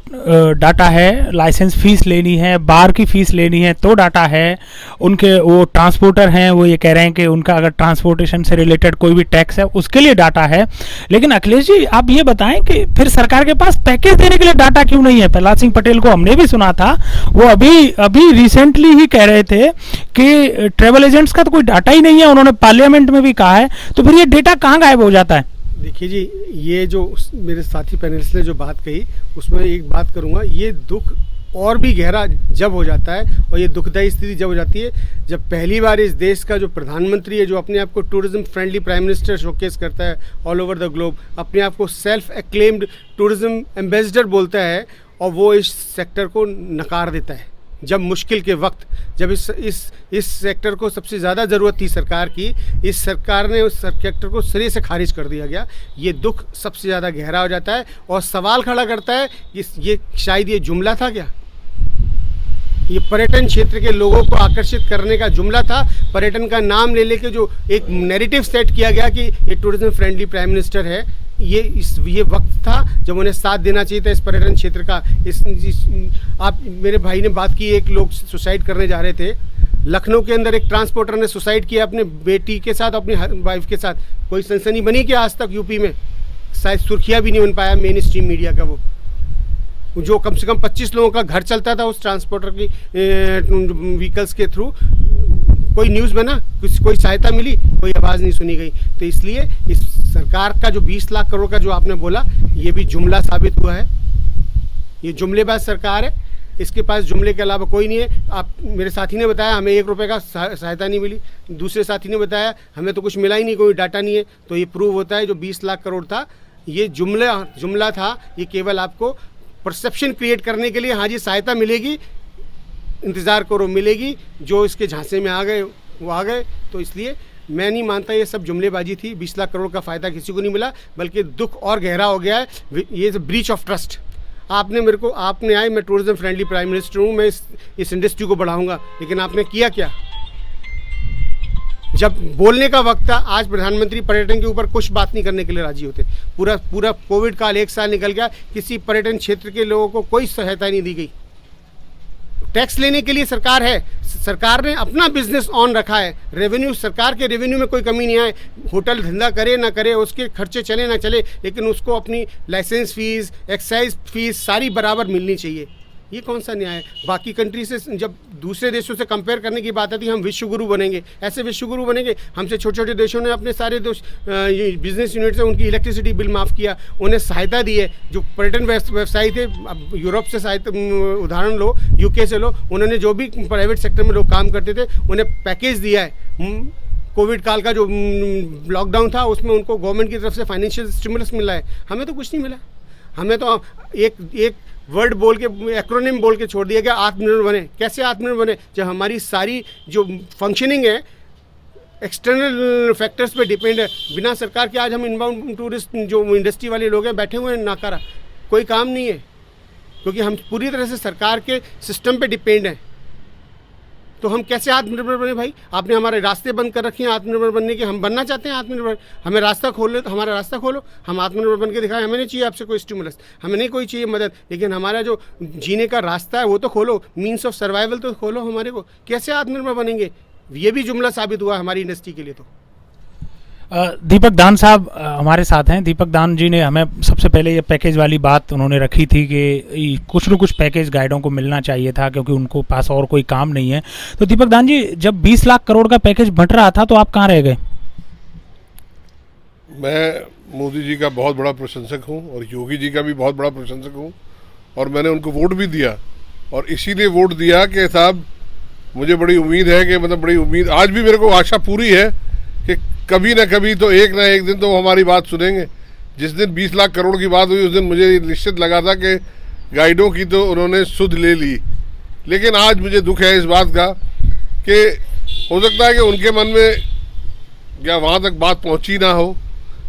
डाटा है, लाइसेंस फीस लेनी है, बार की फीस लेनी है तो डाटा है। उनके वो ट्रांसपोर्टर हैं, वो ये कह रहे हैं कि उनका अगर ट्रांसपोर्टेशन से रिलेटेड कोई भी टैक्स है उसके लिए डाटा है। लेकिन अखिलेश जी आप ये बताएं कि फिर सरकार के पास पैकेज देने के लिए डाटा क्यों नहीं है? प्रहलाद सिंह पटेल को हमने भी सुना था, वो अभी रिसेंटली ही कह रहे थे कि ट्रेवल एजेंट्स का तो कोई डाटा ही नहीं है। उन्होंने पार्लियामेंट में भी कहा है, तो फिर ये डेटा कहाँ गायब हो जाता है? देखिए जी, ये जो मेरे साथी पैनलिस्ट ने जो बात कही उसमें एक बात करूंगा, ये दुख और भी गहरा जब हो जाता है और ये दुखदायी स्थिति जब हो जाती है जब पहली बार इस देश का जो प्रधानमंत्री है, जो अपने आप को tourism friendly prime minister showcase करता है ऑल ओवर द ग्लोब, अपने आप को सेल्फ एक्लेम्ड टूरिज्म एम्बेसडर बोलता है, और वो इस सेक्टर को नकार देता है। जब मुश्किल के वक्त, जब इस सेक्टर को सबसे ज़्यादा ज़रूरत थी सरकार की, इस सरकार ने उस सेक्टर को सिरे से खारिज कर दिया गया। ये दुख सबसे ज़्यादा गहरा हो जाता है और सवाल खड़ा करता है ये शायद ये जुमला था क्या? ये पर्यटन क्षेत्र के लोगों को आकर्षित करने का जुमला था। पर्यटन का नाम ले लेके जो एक नैरेटिव सेट किया गया कि ये टूरिज्म फ्रेंडली प्राइम मिनिस्टर है, ये वक्त था जब उन्हें साथ देना चाहिए था इस पर्यटन क्षेत्र का। आप मेरे भाई ने बात की, एक लोग सुसाइड करने जा रहे थे लखनऊ के अंदर, एक ट्रांसपोर्टर ने सुसाइड किया अपने बेटी के साथ, अपनी वाइफ के साथ। कोई सनसनी बनी क्या आज तक यूपी में? शायद सुर्खियाँ भी नहीं बन पाया मेन स्ट्रीम मीडिया का। वो जो कम से कम 25 लोगों का घर चलता था उस ट्रांसपोर्टर की व्हीकल्स के थ्रू, कोई न्यूज़ बना, कोई सहायता मिली, कोई आवाज़ नहीं सुनी गई। तो इसलिए इस सरकार का जो 20 लाख करोड़ का जो आपने बोला, ये भी जुमला साबित हुआ है। ये जुमलेबाज सरकार है, इसके पास जुमले के अलावा कोई नहीं है। आप मेरे साथी ने बताया हमें 1 रुपये का सहायता नहीं मिली, दूसरे साथी ने बताया हमें तो कुछ मिला ही नहीं, कोई डाटा नहीं है। तो ये प्रूव होता है जो 20 लाख करोड़ था ये जुमला था। ये केवल आपको परसेप्शन क्रिएट करने के लिए, हाँ जी सहायता मिलेगी, इंतज़ार करो मिलेगी। जो इसके झांसे में आ गए वो आ गए। तो इसलिए मैं नहीं मानता ये सब जुमलेबाजी थी। 20 लाख करोड़ का फ़ायदा किसी को नहीं मिला, बल्कि दुख और गहरा हो गया है। ये ब्रीच ऑफ ट्रस्ट। आपने आए, मैं टूरिज्म फ्रेंडली प्राइम मिनिस्टर हूँ, मैं इस इंडस्ट्री को बढ़ाऊंगा, लेकिन आपने किया क्या? जब बोलने का वक्त था, आज प्रधानमंत्री पर्यटन के ऊपर कुछ बात नहीं करने के लिए राजी होते। पूरा कोविड काल 1 साल निकल गया, किसी पर्यटन क्षेत्र के लोगों को कोई सहायता नहीं दी गई। टैक्स लेने के लिए सरकार है, सरकार ने अपना बिजनेस ऑन रखा है। रेवेन्यू, सरकार के रेवेन्यू में कोई कमी नहीं आए। होटल धंधा करे ना करे, उसके खर्चे चले ना चले, लेकिन उसको अपनी लाइसेंस फीस, एक्साइज फीस सारी बराबर मिलनी चाहिए। ये कौन सा न्याय है? बाकी कंट्री से, जब दूसरे देशों से कंपेयर करने की बात आती है, हम विश्व गुरु बनेंगे, ऐसे विश्व गुरु बनेंगे। हमसे छोटे छोटे देशों ने अपने सारे बिजनेस यूनिट से उनकी इलेक्ट्रिसिटी बिल माफ़ किया, उन्हें सहायता दी है। जो पर्यटन व्यवसायी थे, अब यूरोप से सहायता उदाहरण लो, यूके से लो, उन्होंने जो भी प्राइवेट सेक्टर में लोग काम करते थे उन्हें पैकेज दिया है। कोविड काल का जो लॉकडाउन था उसमें उनको गवर्नमेंट की तरफ से फाइनेंशियल स्टिमुलस मिला है। हमें तो कुछ नहीं मिला। हमें तो एक वर्ड बोल के, एक्रोनिम बोल के छोड़ दिया गया, आत्मनिर्भर बने। कैसे आत्मनिर्भर बने? जब हमारी सारी जो फंक्शनिंग है एक्सटर्नल फैक्टर्स पे डिपेंड है। बिना सरकार के आज हम इनबाउंड टूरिस्ट जो इंडस्ट्री वाले लोग हैं बैठे हुए हैं नाकारा, कोई काम नहीं है, क्योंकि हम पूरी तरह से सरकार के सिस्टम पे डिपेंड हैं। तो हम कैसे आत्मनिर्भर बने भाई? आपने हमारे रास्ते बंद कर रखे हैं आत्मनिर्भर बनने के। हम बनना चाहते हैं आत्मनिर्भर, हमें रास्ता खोल तो हमारा रास्ता खोलो, हम आत्मनिर्भर बन के दिखाएं। हमें नहीं चाहिए आपसे कोई स्टिमुलस, हमें नहीं कोई चाहिए मदद, लेकिन हमारा जो जीने का रास्ता है वो तो खोलो, मीन्स ऑफ सर्वाइवल तो खोलो हमारे को। कैसे आत्मनिर्भर बनेंगे? ये भी जुमला साबित हुआ हमारी इंडस्ट्री के लिए। तो दीपक दान साहब हमारे साथ हैं। दीपक दान जी ने हमें सबसे पहले ये पैकेज वाली बात उन्होंने रखी थी कि कुछ न कुछ पैकेज गाइडों को मिलना चाहिए था क्योंकि उनको पास और कोई काम नहीं है। तो दीपक दान जी, जब 20 लाख करोड़ का पैकेज बंट रहा था तो आप कहाँ रह गए? मैं मोदी जी का बहुत बड़ा प्रशंसक हूं और योगी जी का भी बहुत बड़ा प्रशंसक हूं और मैंने उनको वोट भी दिया और इसीलिए वोट दिया कि साहब मुझे बड़ी उम्मीद है कि मतलब बड़ी उम्मीद आज भी मेरे को आशा पूरी है कि कभी ना कभी तो एक ना एक दिन तो वो हमारी बात सुनेंगे। जिस दिन 20 लाख करोड़ की बात हुई उस दिन मुझे निश्चित लगा था कि गाइडों की तो उन्होंने सुध ले ली, लेकिन आज मुझे दुख है इस बात का कि हो सकता है कि उनके मन में या वहाँ तक बात पहुँची ना हो।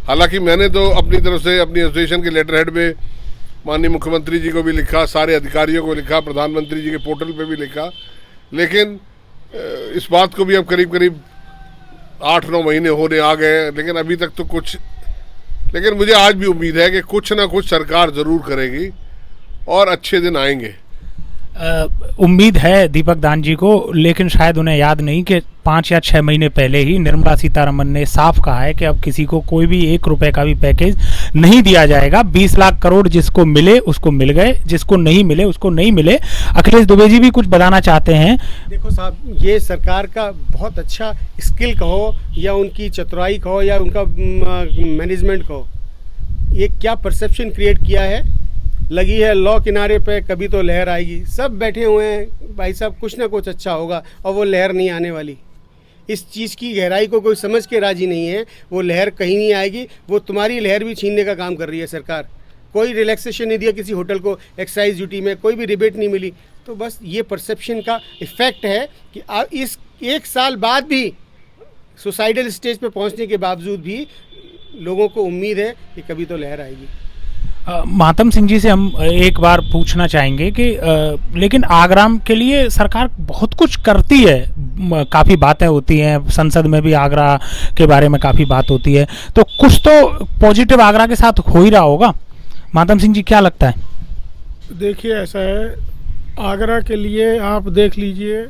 हालांकि मैंने तो अपनी तरफ से अपनी एसोसिएशन के लेटर हेड में माननीय मुख्यमंत्री जी को भी लिखा, सारे अधिकारियों को लिखा, प्रधानमंत्री जी के पोर्टल पे भी लिखा, लेकिन इस बात को भी अब करीब करीब 8-9 महीने होने आ गए, लेकिन अभी तक तो कुछ, लेकिन मुझे आज भी उम्मीद है कि कुछ ना कुछ सरकार ज़रूर करेगी और अच्छे दिन आएंगे। उम्मीद है दीपक दान जी को, लेकिन शायद उन्हें याद नहीं कि 5 या 6 महीने पहले ही निर्मला सीतारमण ने साफ कहा है कि अब किसी को कोई भी 1 रुपए का भी पैकेज नहीं दिया जाएगा। 20 लाख करोड़ जिसको मिले उसको मिल गए, जिसको नहीं मिले उसको नहीं मिले। अखिलेश दुबे जी भी कुछ बताना चाहते हैं। देखो साहब, ये सरकार का बहुत अच्छा स्किल कहो या उनकी चतुराई कहो या उनका मैनेजमेंट कहो, ये क्या परसेप्शन क्रिएट किया है, लगी है लौ किनारे पे कभी तो लहर आएगी। सब बैठे हुए हैं भाई साहब, कुछ ना कुछ अच्छा होगा और वो लहर नहीं आने वाली। इस चीज़ की गहराई को कोई समझ के राजी नहीं है। वो लहर कहीं नहीं आएगी, वो तुम्हारी लहर भी छीनने का काम कर रही है सरकार। कोई रिलैक्सेशन नहीं दिया किसी होटल को, एक्साइज ड्यूटी में कोई भी रिबेट नहीं मिली। तो बस ये परसेप्शन का इफ़ेक्ट है कि इस 1 साल बाद भी सुसाइडल स्टेज पे पहुंचने के बावजूद भी लोगों को उम्मीद है कि कभी तो लहर आएगी। मातम सिंह जी से हम एक बार पूछना चाहेंगे कि लेकिन आगरा के लिए सरकार बहुत कुछ करती है, काफ़ी बातें होती हैं, संसद में भी आगरा के बारे में काफ़ी बात होती है, तो कुछ तो पॉजिटिव आगरा के साथ हो ही रहा होगा। मातम सिंह जी, क्या लगता है? देखिए, ऐसा है, आगरा के लिए आप देख लीजिए,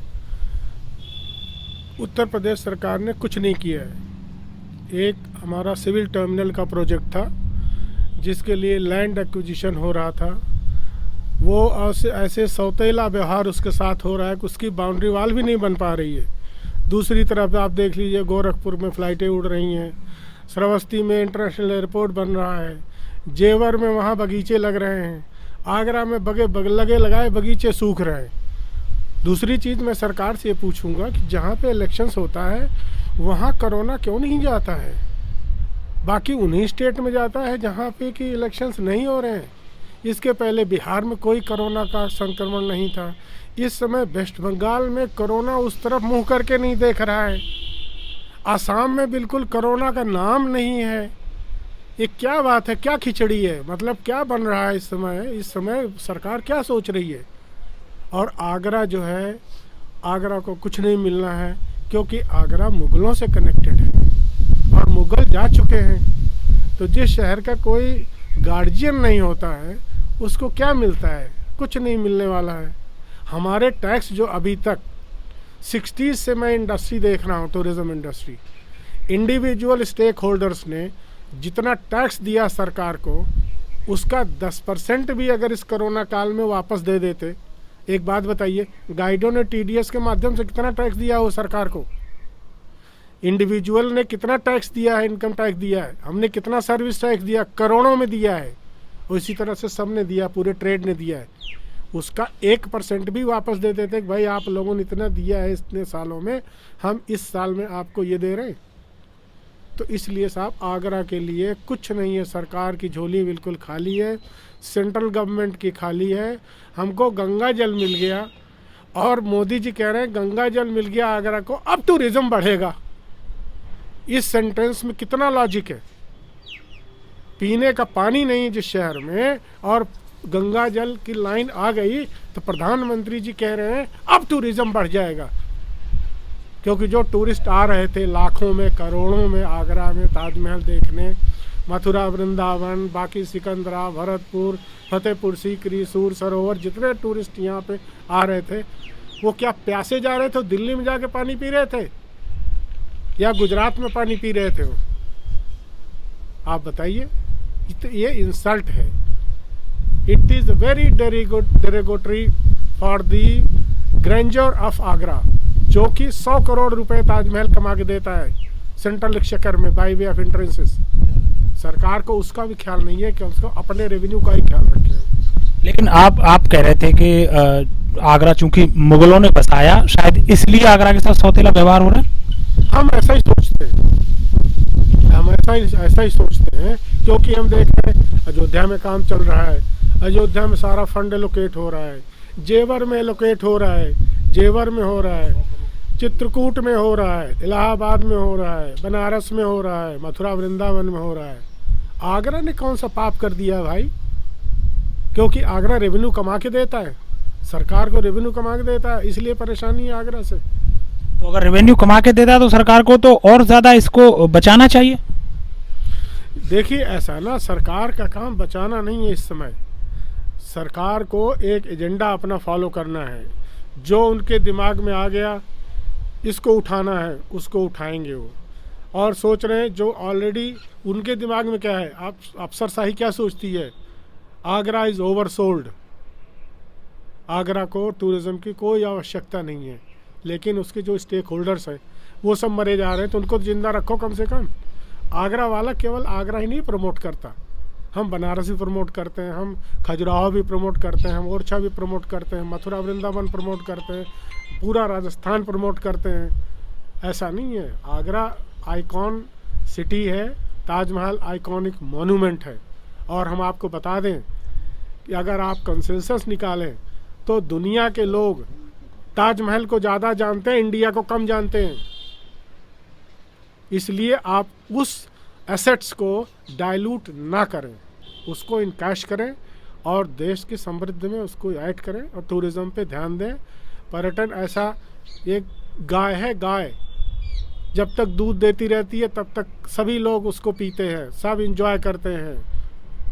उत्तर प्रदेश सरकार ने कुछ नहीं किया है। एक हमारा सिविल टर्मिनल का प्रोजेक्ट था जिसके लिए लैंड एक्विजिशन हो रहा था, वो ऐसे सौतेला व्यवहार उसके साथ हो रहा है कि उसकी बाउंड्री वाल भी नहीं बन पा रही है। दूसरी तरफ आप देख लीजिए, गोरखपुर में फ़्लाइटें उड़ रही हैं, श्रावस्ती में इंटरनेशनल एयरपोर्ट बन रहा है, जेवर में वहाँ बगीचे लग रहे हैं, आगरा में लगे लगाए बगीचे सूख रहे हैं। दूसरी चीज़ मैं सरकार से ये पूछूंगा कि जहाँ पे इलेक्शंस होता है वहाँ कोरोना क्यों नहीं जाता है? बाकी उन्हीं स्टेट में जाता है जहाँ पे कि इलेक्शंस नहीं हो रहे हैं। इसके पहले बिहार में कोई कोरोना का संक्रमण नहीं था। इस समय वेस्ट बंगाल में कोरोना उस तरफ मुंह करके नहीं देख रहा है। आसाम में बिल्कुल कोरोना का नाम नहीं है। ये क्या बात है, क्या खिचड़ी है? मतलब क्या बन रहा है इस समय सरकार क्या सोच रही है? और आगरा जो है, आगरा को कुछ नहीं मिलना है क्योंकि आगरा मुगलों से कनेक्टेड है और मुगल जा चुके हैं। तो जिस शहर का कोई गार्जियन नहीं होता है उसको क्या मिलता है? कुछ नहीं मिलने वाला है। हमारे टैक्स जो अभी तक 60s से मैं इंडस्ट्री देख रहा हूँ, tourism industry, individual stakeholders ने जितना टैक्स दिया सरकार को उसका 10% भी अगर इस कोरोना काल में वापस दे देते। एक बात बताइए, गाइडों ने TDS के माध्यम से कितना टैक्स दिया हो सरकार को? इंडिविजुअल ने कितना टैक्स दिया है, इनकम टैक्स दिया है, हमने कितना सर्विस टैक्स दिया, करोड़ों में दिया है। उसी तरह से सबने दिया, पूरे ट्रेड ने दिया है। उसका 1% भी वापस दे देते कि भाई आप लोगों ने इतना दिया है इतने सालों में, हम इस साल में आपको ये दे रहे हैं। तो इसलिए साहब, आगरा के लिए कुछ नहीं है। सरकार की झोली बिल्कुल खाली है, सेंट्रल गवर्नमेंट की खाली है। हमको गंगा जल मिल गया और मोदी जी कह रहे हैं गंगा जल मिल गया आगरा को, अब टूरिज़्म बढ़ेगा। इस सेंटेंस में कितना लॉजिक है? पीने का पानी नहीं जिस शहर में और गंगा जल की लाइन आ गई तो प्रधानमंत्री जी कह रहे हैं अब टूरिज़्म बढ़ जाएगा। क्योंकि जो टूरिस्ट आ रहे थे लाखों में करोड़ों में आगरा में ताजमहल देखने, मथुरा वृंदावन, बाकी सिकंदरा, भरतपुर, फतेहपुर सीकरी, सूर सरोवर, जितने टूरिस्ट यहाँ पे आ रहे थे वो क्या प्यासे जा रहे थे? दिल्ली में जाके पानी पी रहे थे या गुजरात में पानी पी रहे थे वो? आप बताइए। ये इंसल्ट है। It is very derogatory for the grandeur of Agra, जो कि 100 करोड़ रुपए ताजमहल कमा के देता है सेंट्रल एक्सचेकर में बाई वे ऑफ एंट्रेंसेस। सरकार को उसका भी ख्याल नहीं है कि उसको अपने रेवेन्यू का ही ख्याल रखे। लेकिन आप कह रहे थे कि आगरा चूंकि मुगलों ने बसाया, शायद इसलिए आगरा के साथ सौतेला व्यवहार हो रहा है। हम ऐसा ही सोचते हैं, हम ऐसा ही सोचते हैं, क्योंकि हम देख रहे हैं अयोध्या में काम चल रहा है, अयोध्या में सारा फंड एलोकेट हो रहा है, जेवर में एलोकेट हो रहा है, जेवर में हो रहा है, चित्रकूट में हो रहा है, इलाहाबाद में हो रहा है, बनारस में हो रहा है, मथुरा वृंदावन में हो रहा है। आगरा ने कौन सा पाप कर दिया भाई? क्योंकि आगरा रेवेन्यू कमा के देता है, सरकार को रेवेन्यू कमा के देता है, इसलिए परेशानी है आगरा से। तो अगर रेवेन्यू कमा के देता है तो सरकार को तो और ज़्यादा इसको बचाना चाहिए। देखिए ऐसा ना, सरकार का काम बचाना नहीं है इस समय। सरकार को एक एजेंडा अपना फॉलो करना है। जो उनके दिमाग में आ गया इसको उठाना है, उसको उठाएंगे वो। और सोच रहे हैं जो ऑलरेडी उनके दिमाग में क्या है, आप अफसरशाही क्या सोचती है? Agra is oversold. आगरा को टूरिज़्म की कोई आवश्यकता नहीं है, लेकिन उसके जो स्टेक होल्डर्स हैं वो सब मरे जा रहे हैं, तो उनको तो जिंदा रखो कम से कम। आगरा वाला केवल आगरा ही नहीं प्रमोट करता, हम बनारस भी प्रमोट करते हैं, हम खजुराहो भी प्रमोट करते हैं, हम ओरछा भी प्रमोट करते हैं, मथुरा वृंदावन प्रमोट करते हैं, पूरा राजस्थान प्रमोट करते हैं। ऐसा नहीं है। आगरा आइकॉन सिटी है, ताजमहल आइकॉनिक मॉन्यूमेंट है। और हम आपको बता दें कि अगर आप कंसेंसस निकालें तो दुनिया के लोग ताजमहल को ज़्यादा जानते हैं, इंडिया को कम जानते हैं। इसलिए आप उस एसेट्स को डाइल्यूट ना करें, उसको इनकैश करें और देश की समृद्धि में उसको ऐड करें और टूरिज़्म पे ध्यान दें। पर्यटन ऐसा एक गाय है, गाय जब तक दूध देती रहती है तब तक सभी लोग उसको पीते हैं, सब इंजॉय करते हैं,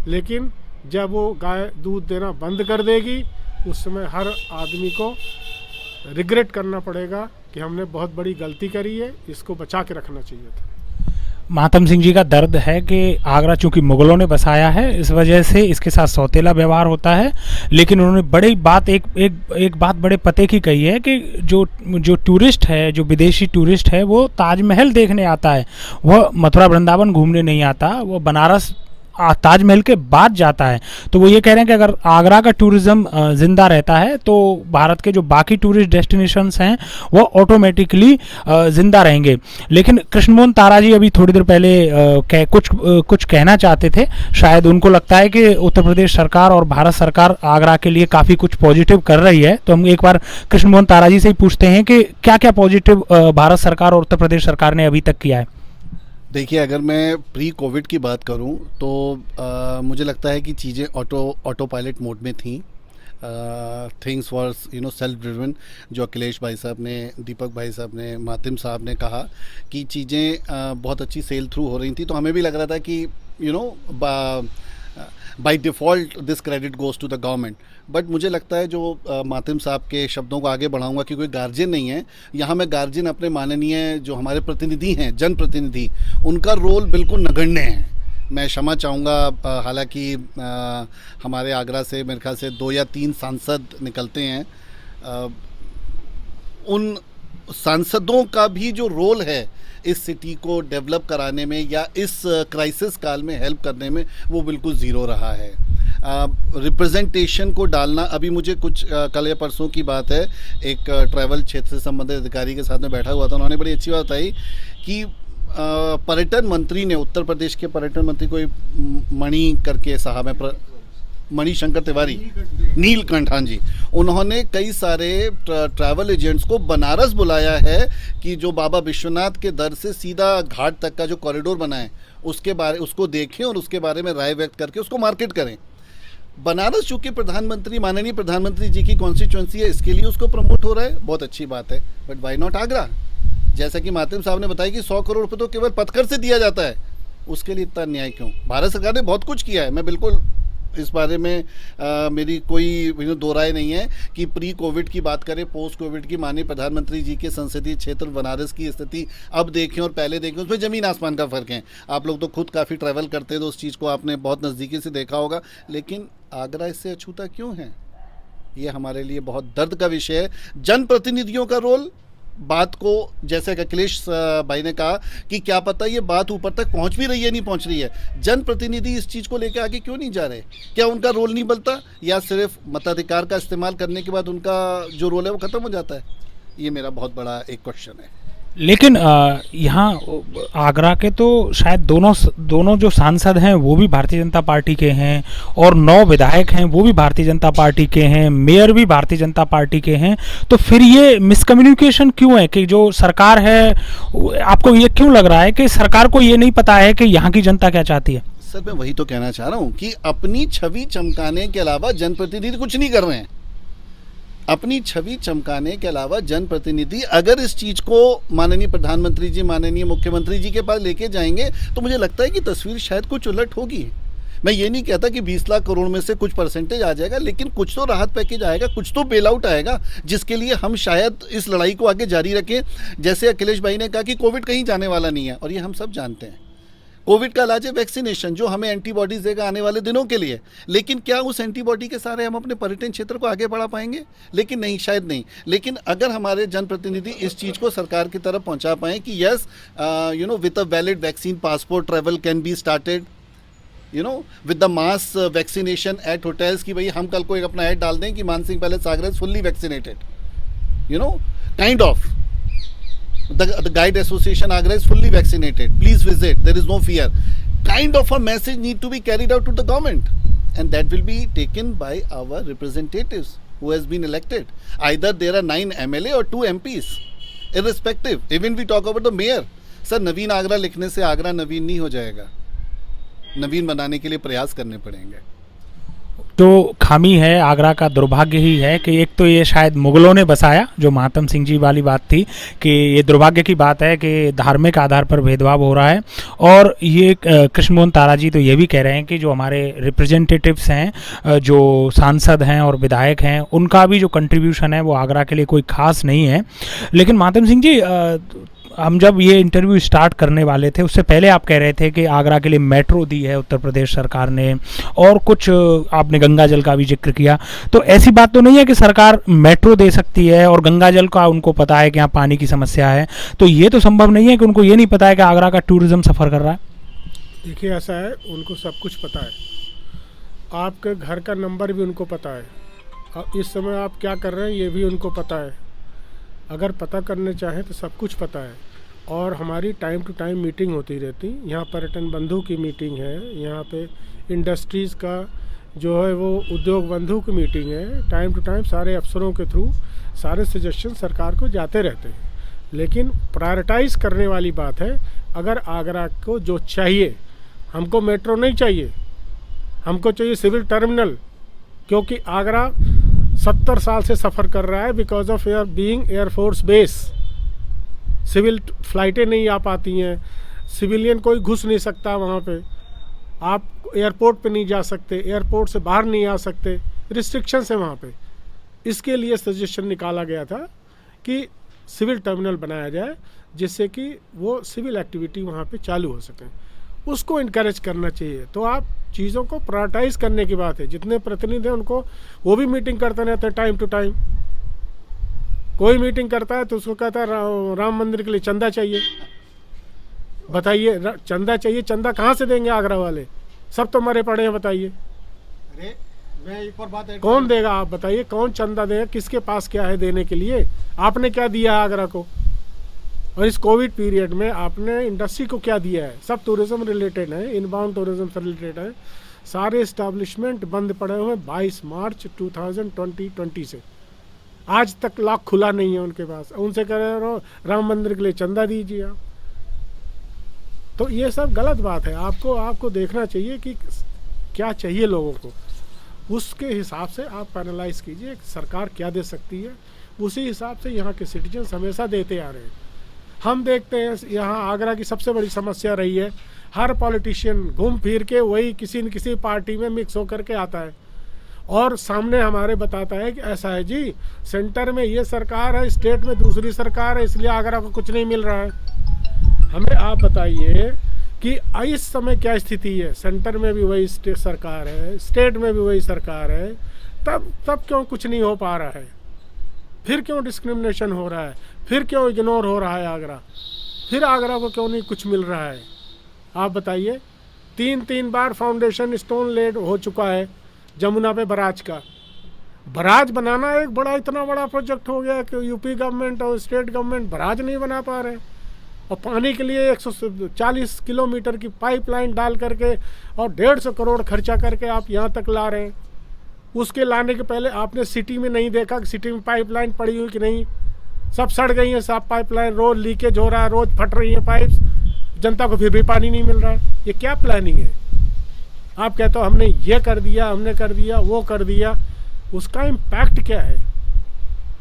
लेकिन जब वो गाय दूध देना बंद कर देगी उस समय हर आदमी को रिग्रेट करना पड़ेगा कि हमने बहुत बड़ी गलती करी है, इसको बचा के रखना चाहिए था। मातम सिंह जी का दर्द है कि आगरा चूंकि मुगलों ने बसाया है, इस वजह से इसके साथ सौतेला व्यवहार होता है। लेकिन उन्होंने बड़ी बात एक बात बड़े पते की कही है कि जो टूरिस्ट है, जो विदेशी टूरिस्ट है, वो ताजमहल देखने आता है, वह मथुरा वृंदावन घूमने नहीं आता, वो बनारस ताजमहल के बाद जाता है। तो वो ये कह रहे हैं कि अगर आगरा का टूरिज़्म ज़िंदा रहता है तो भारत के जो बाकी टूरिस्ट डेस्टिनेशंस हैं वो ऑटोमेटिकली ज़िंदा रहेंगे। लेकिन कृष्णमोहन तारा जी अभी थोड़ी देर पहले कुछ कहना चाहते थे। शायद उनको लगता है कि उत्तर प्रदेश सरकार और भारत सरकार आगरा के लिए काफ़ी कुछ पॉजिटिव कर रही है। तो हम एक बार कृष्णमोहन तारा जी से ही पूछते हैं कि क्या क्या पॉजिटिव भारत सरकार और उत्तर प्रदेश सरकार ने अभी तक किया है। देखिए, अगर मैं प्री कोविड की बात करूं तो मुझे लगता है कि चीज़ें ऑटो पायलट मोड में थी। Things were self driven. जो अखिलेश भाई साहब ने, दीपक भाई साहब ने, मातिम साहब ने कहा कि चीज़ें बहुत अच्छी सेल थ्रू हो रही थी, तो हमें भी लग रहा था कि by default this credit goes to the government. But मुझे लगता है जो मातिम साहब के शब्दों को आगे बढ़ाऊंगा, क्योंकि गार्जियन नहीं है यहाँ, मैं गार्जियन अपने माननीय जो हमारे प्रतिनिधि हैं, जनप्रतिनिधि, उनका रोल बिल्कुल नगण्य है। मैं क्षमा चाहूँगा, हालांकि हमारे आगरा से मेरे ख्याल से 2 या 3 सांसद निकलते हैं। उन सांसदों का भी जो रोल है इस सिटी को डेवलप कराने में या इस क्राइसिस काल में हेल्प करने में, वो बिल्कुल ज़ीरो रहा है। रिप्रेजेंटेशन को डालना, अभी मुझे कुछ कल या परसों की बात है, एक ट्रैवल क्षेत्र से संबंधित अधिकारी के साथ में बैठा हुआ था, उन्होंने बड़ी अच्छी बात बताई कि पर्यटन मंत्री ने, उत्तर प्रदेश के पर्यटन मंत्री कोई मणि करके साहब है, मणिशंकर तिवारी, नीलकंठ, हाँ जी, उन्होंने कई सारे ट्रैवल एजेंट्स को बनारस बुलाया है कि जो बाबा विश्वनाथ के दर से सीधा घाट तक का जो कॉरिडोर बना है उसको देखें और उसके बारे में राय व्यक्त करके उसको मार्केट करें। बनारस चूँकि प्रधानमंत्री, माननीय प्रधानमंत्री जी की कॉन्स्टिट्यूंसी है, इसके लिए उसको प्रमोट हो रहा है, बहुत अच्छी बात है। But why not Agra? जैसा कि मातम साहब ने बताया कि 100 करोड़ रुपए तो केवल पथकर से दिया जाता है, उसके लिए इतना अन्याय क्यों? भारत सरकार ने बहुत कुछ किया है, मैं बिल्कुल इस बारे में मेरी कोई दो राय नहीं है कि प्री कोविड की बात करें, पोस्ट कोविड की, माननीय प्रधानमंत्री जी के संसदीय क्षेत्र बनारस की स्थिति अब देखें और पहले देखें, उसमें ज़मीन आसमान का फ़र्क है। आप लोग तो खुद काफ़ी ट्रैवल करते हैं तो उस चीज़ को आपने बहुत नज़दीकी से देखा होगा, लेकिन आगरा इससे अछूता क्यों है? ये हमारे लिए बहुत दर्द का विषय है। जनप्रतिनिधियों का रोल, बात को जैसे अखिलेश भाई ने कहा कि क्या पता ये बात ऊपर तक पहुंच भी रही है, नहीं पहुंच रही है, जनप्रतिनिधि इस चीज़ को लेकर आगे क्यों नहीं जा रहे? क्या उनका रोल नहीं बनता, या सिर्फ मताधिकार का इस्तेमाल करने के बाद उनका जो रोल है वो ख़त्म हो जाता है? ये मेरा बहुत बड़ा एक क्वेश्चन है। लेकिन यहाँ आगरा के तो शायद दोनों जो सांसद हैं वो भी भारतीय जनता पार्टी के हैं, और 9 विधायक हैं वो भी भारतीय जनता पार्टी के हैं, मेयर भी भारतीय जनता पार्टी के हैं। तो फिर ये मिसकम्युनिकेशन क्यों है कि जो सरकार है, आपको ये क्यों लग रहा है कि सरकार को ये नहीं पता है कि यहाँ की जनता क्या चाहती है? सर मैं वही तो कहना चाह रहा हूँ कि अपनी छवि चमकाने के अलावा जनप्रतिनिधि कुछ नहीं कर रहे हैं। अपनी छवि चमकाने के अलावा जनप्रतिनिधि अगर इस चीज़ को माननीय प्रधानमंत्री जी, माननीय मुख्यमंत्री जी के पास लेके जाएंगे तो मुझे लगता है कि तस्वीर शायद कुछ उलट होगी। मैं ये नहीं कहता कि 20 लाख करोड़ में से कुछ परसेंटेज आ जाएगा, लेकिन कुछ तो राहत पैकेज आएगा, कुछ तो बेल आउट आएगा, जिसके लिए हम शायद इस लड़ाई को आगे जारी रखें। जैसे अखिलेश भाई ने कहा कि कोविड कहीं जाने वाला नहीं है, और ये हम सब जानते हैं। कोविड का इलाज है वैक्सीनेशन, जो हमें एंटीबॉडीज देगा आने वाले दिनों के लिए, लेकिन क्या उस एंटीबॉडी के सहारे हम अपने पर्यटन क्षेत्र को आगे बढ़ा पाएंगे? लेकिन नहीं, शायद नहीं। लेकिन अगर हमारे जनप्रतिनिधि इस चीज़ को सरकार की तरफ पहुंचा पाएँ कि yes with a valid vaccine passport travel can be started, with the mass vaccination at hotels, कि भाई हम कल को एक अपना ऐड डाल दें कि Mansingh palace Agra is fully vaccinated, kind of the guide association Agra is fully vaccinated, please visit, there is no fear, kind of a message need to be carried out to the government, and that will be taken by our representatives who has been elected. Either there are 9 MLA or 2 MPs, irrespective. Even we talk about the mayor, sir, नवीन आगरा लिखने से आगरा नवीन नहीं हो जाएगा, नवीन बनाने के लिए प्रयास करने पड़ेंगे। जो खामी है, आगरा का दुर्भाग्य ही है कि एक तो ये शायद मुगलों ने बसाया, जो महात्म सिंह जी वाली बात थी कि ये दुर्भाग्य की बात है कि धार्मिक आधार पर भेदभाव हो रहा है। और ये कृष्ण मोहन तारा जी तो ये भी कह रहे हैं कि जो हमारे रिप्रेजेंटेटिव्स हैं, जो सांसद हैं और विधायक हैं, उनका भी जो कंट्रीब्यूशन है वो आगरा के लिए कोई खास नहीं है। लेकिन महात्म सिंह जी, हम जब ये इंटरव्यू स्टार्ट करने वाले थे उससे पहले आप कह रहे थे कि आगरा के लिए मेट्रो दी है उत्तर प्रदेश सरकार ने, और कुछ आपने गंगा जल का भी जिक्र किया। तो ऐसी बात तो नहीं है कि सरकार मेट्रो दे सकती है और गंगा जल का उनको पता है कि यहाँ पानी की समस्या है, तो ये तो संभव नहीं है कि उनको ये नहीं पता है कि आगरा का टूरिज्म सफ़र कर रहा है? देखिए, ऐसा है, उनको सब कुछ पता है। आपके घर का नंबर भी उनको पता है, और इस समय आप क्या कर रहे हैं ये भी उनको पता है। अगर पता करने चाहें तो सब कुछ पता है। और हमारी टाइम टू टाइम मीटिंग होती रहती। यहाँ पर्यटन बंधु की मीटिंग है, यहाँ पे इंडस्ट्रीज़ का जो है वो उद्योग बंधु की मीटिंग है। टाइम टू टाइम सारे अफसरों के थ्रू सारे सजेशन सरकार को जाते रहते हैं। लेकिन प्रायोरिटाइज करने वाली बात है, अगर आगरा को जो चाहिए, हमको मेट्रो नहीं चाहिए, हमको चाहिए सिविल टर्मिनल, क्योंकि आगरा 70 साल से सफ़र कर रहा है because of being air force base. Civil फ़्लाइटें नहीं आ पाती हैं, सिविलियन कोई घुस नहीं सकता वहाँ पे, आप एयरपोर्ट पे नहीं जा सकते, एयरपोर्ट से बाहर नहीं आ सकते, रिस्ट्रिक्शंस है वहाँ पे। इसके लिए सजेशन निकाला गया था कि सिविल टर्मिनल बनाया जाए, जिससे कि वो सिविल एक्टिविटी वहाँ पे चालू हो सके। उसको इनकरेज करना चाहिए। तो आप चीज़ों को प्रायोरिटाइज करने की बात है। जितने प्रतिनिधि हैं उनको, वो भी मीटिंग करते रहते हैं टाइम टू टाइम। कोई मीटिंग करता है तो उसको कहता है राम मंदिर के लिए चंदा चाहिए। बताइए, चंदा चाहिए, चंदा कहाँ से देंगे आगरा वाले? सब तो मरे पड़े हैं, बताइए। अरे मैं एक और बात, कौन देगा? आप बताइए, कौन चंदा देगा? किसके पास क्या है देने के लिए? आपने क्या दिया है आगरा को? और इस कोविड पीरियड में आपने इंडस्ट्री को क्या दिया है? सब टूरिज्म रिलेटेड है, इनबाउंड टूरिज्म से रिलेटेड है। सारे इस्टेब्लिशमेंट बंद पड़े हुए हैं 22 मार्च 2020 से आज तक लॉक खुला नहीं है उनके पास। उनसे कह रहे हो राम मंदिर के लिए चंदा दीजिए आप। तो ये सब गलत बात है। आपको देखना चाहिए कि क्या चाहिए लोगों को, उसके हिसाब से आप पैनलाइज कीजिए सरकार क्या दे सकती है। उसी हिसाब से यहाँ के सिटीजन्स हमेशा देते आ रहे हैं। हम देखते हैं यहाँ आगरा की सबसे बड़ी समस्या रही है, हर पॉलिटिशियन घूम फिर के वही किसी न किसी पार्टी में मिक्स होकर के आता है और सामने हमारे बताता है कि ऐसा है जी, सेंटर में ये सरकार है, स्टेट में दूसरी सरकार है, इसलिए आगरा को कुछ नहीं मिल रहा है। हमें आप बताइए कि इस समय क्या स्थिति है, सेंटर में भी वही सरकार है, स्टेट में भी वही सरकार है, तब क्यों कुछ नहीं हो पा रहा है? फिर क्यों डिस्क्रिमिनेशन हो रहा है? फिर क्यों इग्नोर हो रहा है आगरा? फिर आगरा को क्यों नहीं कुछ मिल रहा है? आप बताइए। 3 बार फाउंडेशन स्टोन लेड हो चुका है जमुना पे बराज का। बराज बनाना एक बड़ा, इतना बड़ा प्रोजेक्ट हो गया कि यूपी गवर्नमेंट और स्टेट गवर्नमेंट बराज नहीं बना पा रहे, और पानी के लिए 140 किलोमीटर की पाइपलाइन डाल करके और 150 करोड़ खर्चा करके आप यहाँ तक ला रहे हैं। उसके लाने के पहले आपने सिटी में नहीं देखा कि सिटी में पाइपलाइन पड़ी हुई कि नहीं, सब सड़ गई है, सब पाइपलाइन रोज लीकेज हो रहा है, रोज फट रही है पाइप्स, जनता को फिर भी पानी नहीं मिल रहा है। ये क्या प्लानिंग है? आप कहते हो हमने ये कर दिया, हमने कर दिया, वो कर दिया, उसका इम्पैक्ट क्या है?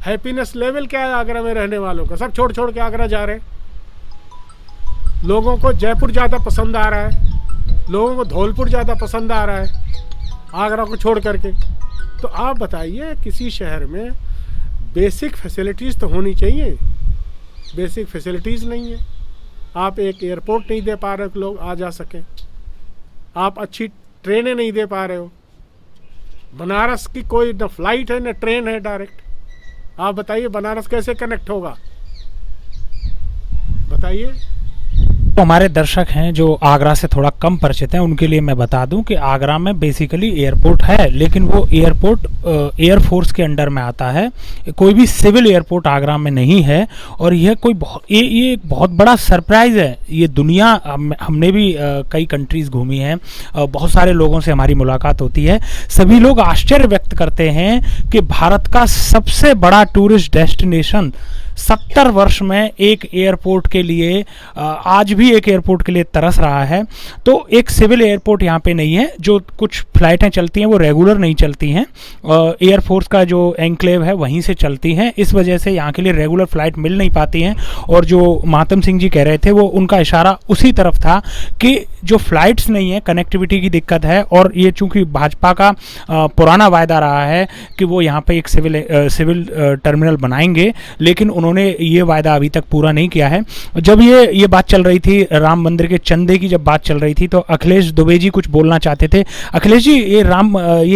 हैप्पीनेस लेवल क्या है आगरा में रहने वालों का? सब छोड़ छोड़ के आगरा जा रहे हैं। लोगों को जयपुर ज़्यादा पसंद आ रहा है, लोगों को धौलपुर ज़्यादा पसंद आ रहा है आगरा को छोड़ करके। तो आप बताइए, किसी शहर में बेसिक फैसिलिटीज़ तो होनी चाहिए, बेसिक फैसिलिटीज़ नहीं है। आप एक एयरपोर्ट नहीं दे पा रहे हो कि लोग आ जा सकें, आप अच्छी ट्रेनें नहीं दे पा रहे हो, बनारस की कोई न फ्लाइट है न ट्रेन है डायरेक्ट। आप बताइए बनारस कैसे कनेक्ट होगा? बताइए। तो हमारे दर्शक हैं जो आगरा से थोड़ा कम परिचित हैं, उनके लिए मैं बता दूं कि आगरा में बेसिकली एयरपोर्ट है, लेकिन वो एयरपोर्ट एयरफोर्स के अंडर में आता है, कोई भी सिविल एयरपोर्ट आगरा में नहीं है। और यह कोई ये एक बहुत बड़ा सरप्राइज़ है। ये दुनिया, हमने भी कई कंट्रीज़ घूमी हैं, बहुत सारे लोगों से हमारी मुलाकात होती है, सभी लोग आश्चर्य व्यक्त करते हैं कि भारत का सबसे बड़ा टूरिस्ट डेस्टिनेशन 70 वर्ष में एक एयरपोर्ट के लिए, आज भी एक एयरपोर्ट के लिए तरस रहा है। तो एक सिविल एयरपोर्ट यहाँ पे नहीं है, जो कुछ फ्लाइटें चलती हैं वो रेगुलर नहीं चलती हैं, एयरफोर्स का जो एनक्लेव है वहीं से चलती हैं, इस वजह से यहाँ के लिए रेगुलर फ्लाइट मिल नहीं पाती हैं। और जो मातम सिंह जी कह रहे थे वो उनका इशारा उसी तरफ था कि जो फ्लाइट्स नहीं है, कनेक्टिविटी की दिक्कत है। और ये चूँकि भाजपा का पुराना वायदा रहा है कि वो यहाँ पे एक सिविल टर्मिनल बनाएंगे, लेकिन उन्होंने ये वायदा अभी तक पूरा नहीं किया है। जब ये बात चल रही थी, राम मंदिर के चंदे की जब बात चल रही थी, तो अखिलेश दुबे जी कुछ बोलना चाहते थे। अखिलेश जी, ये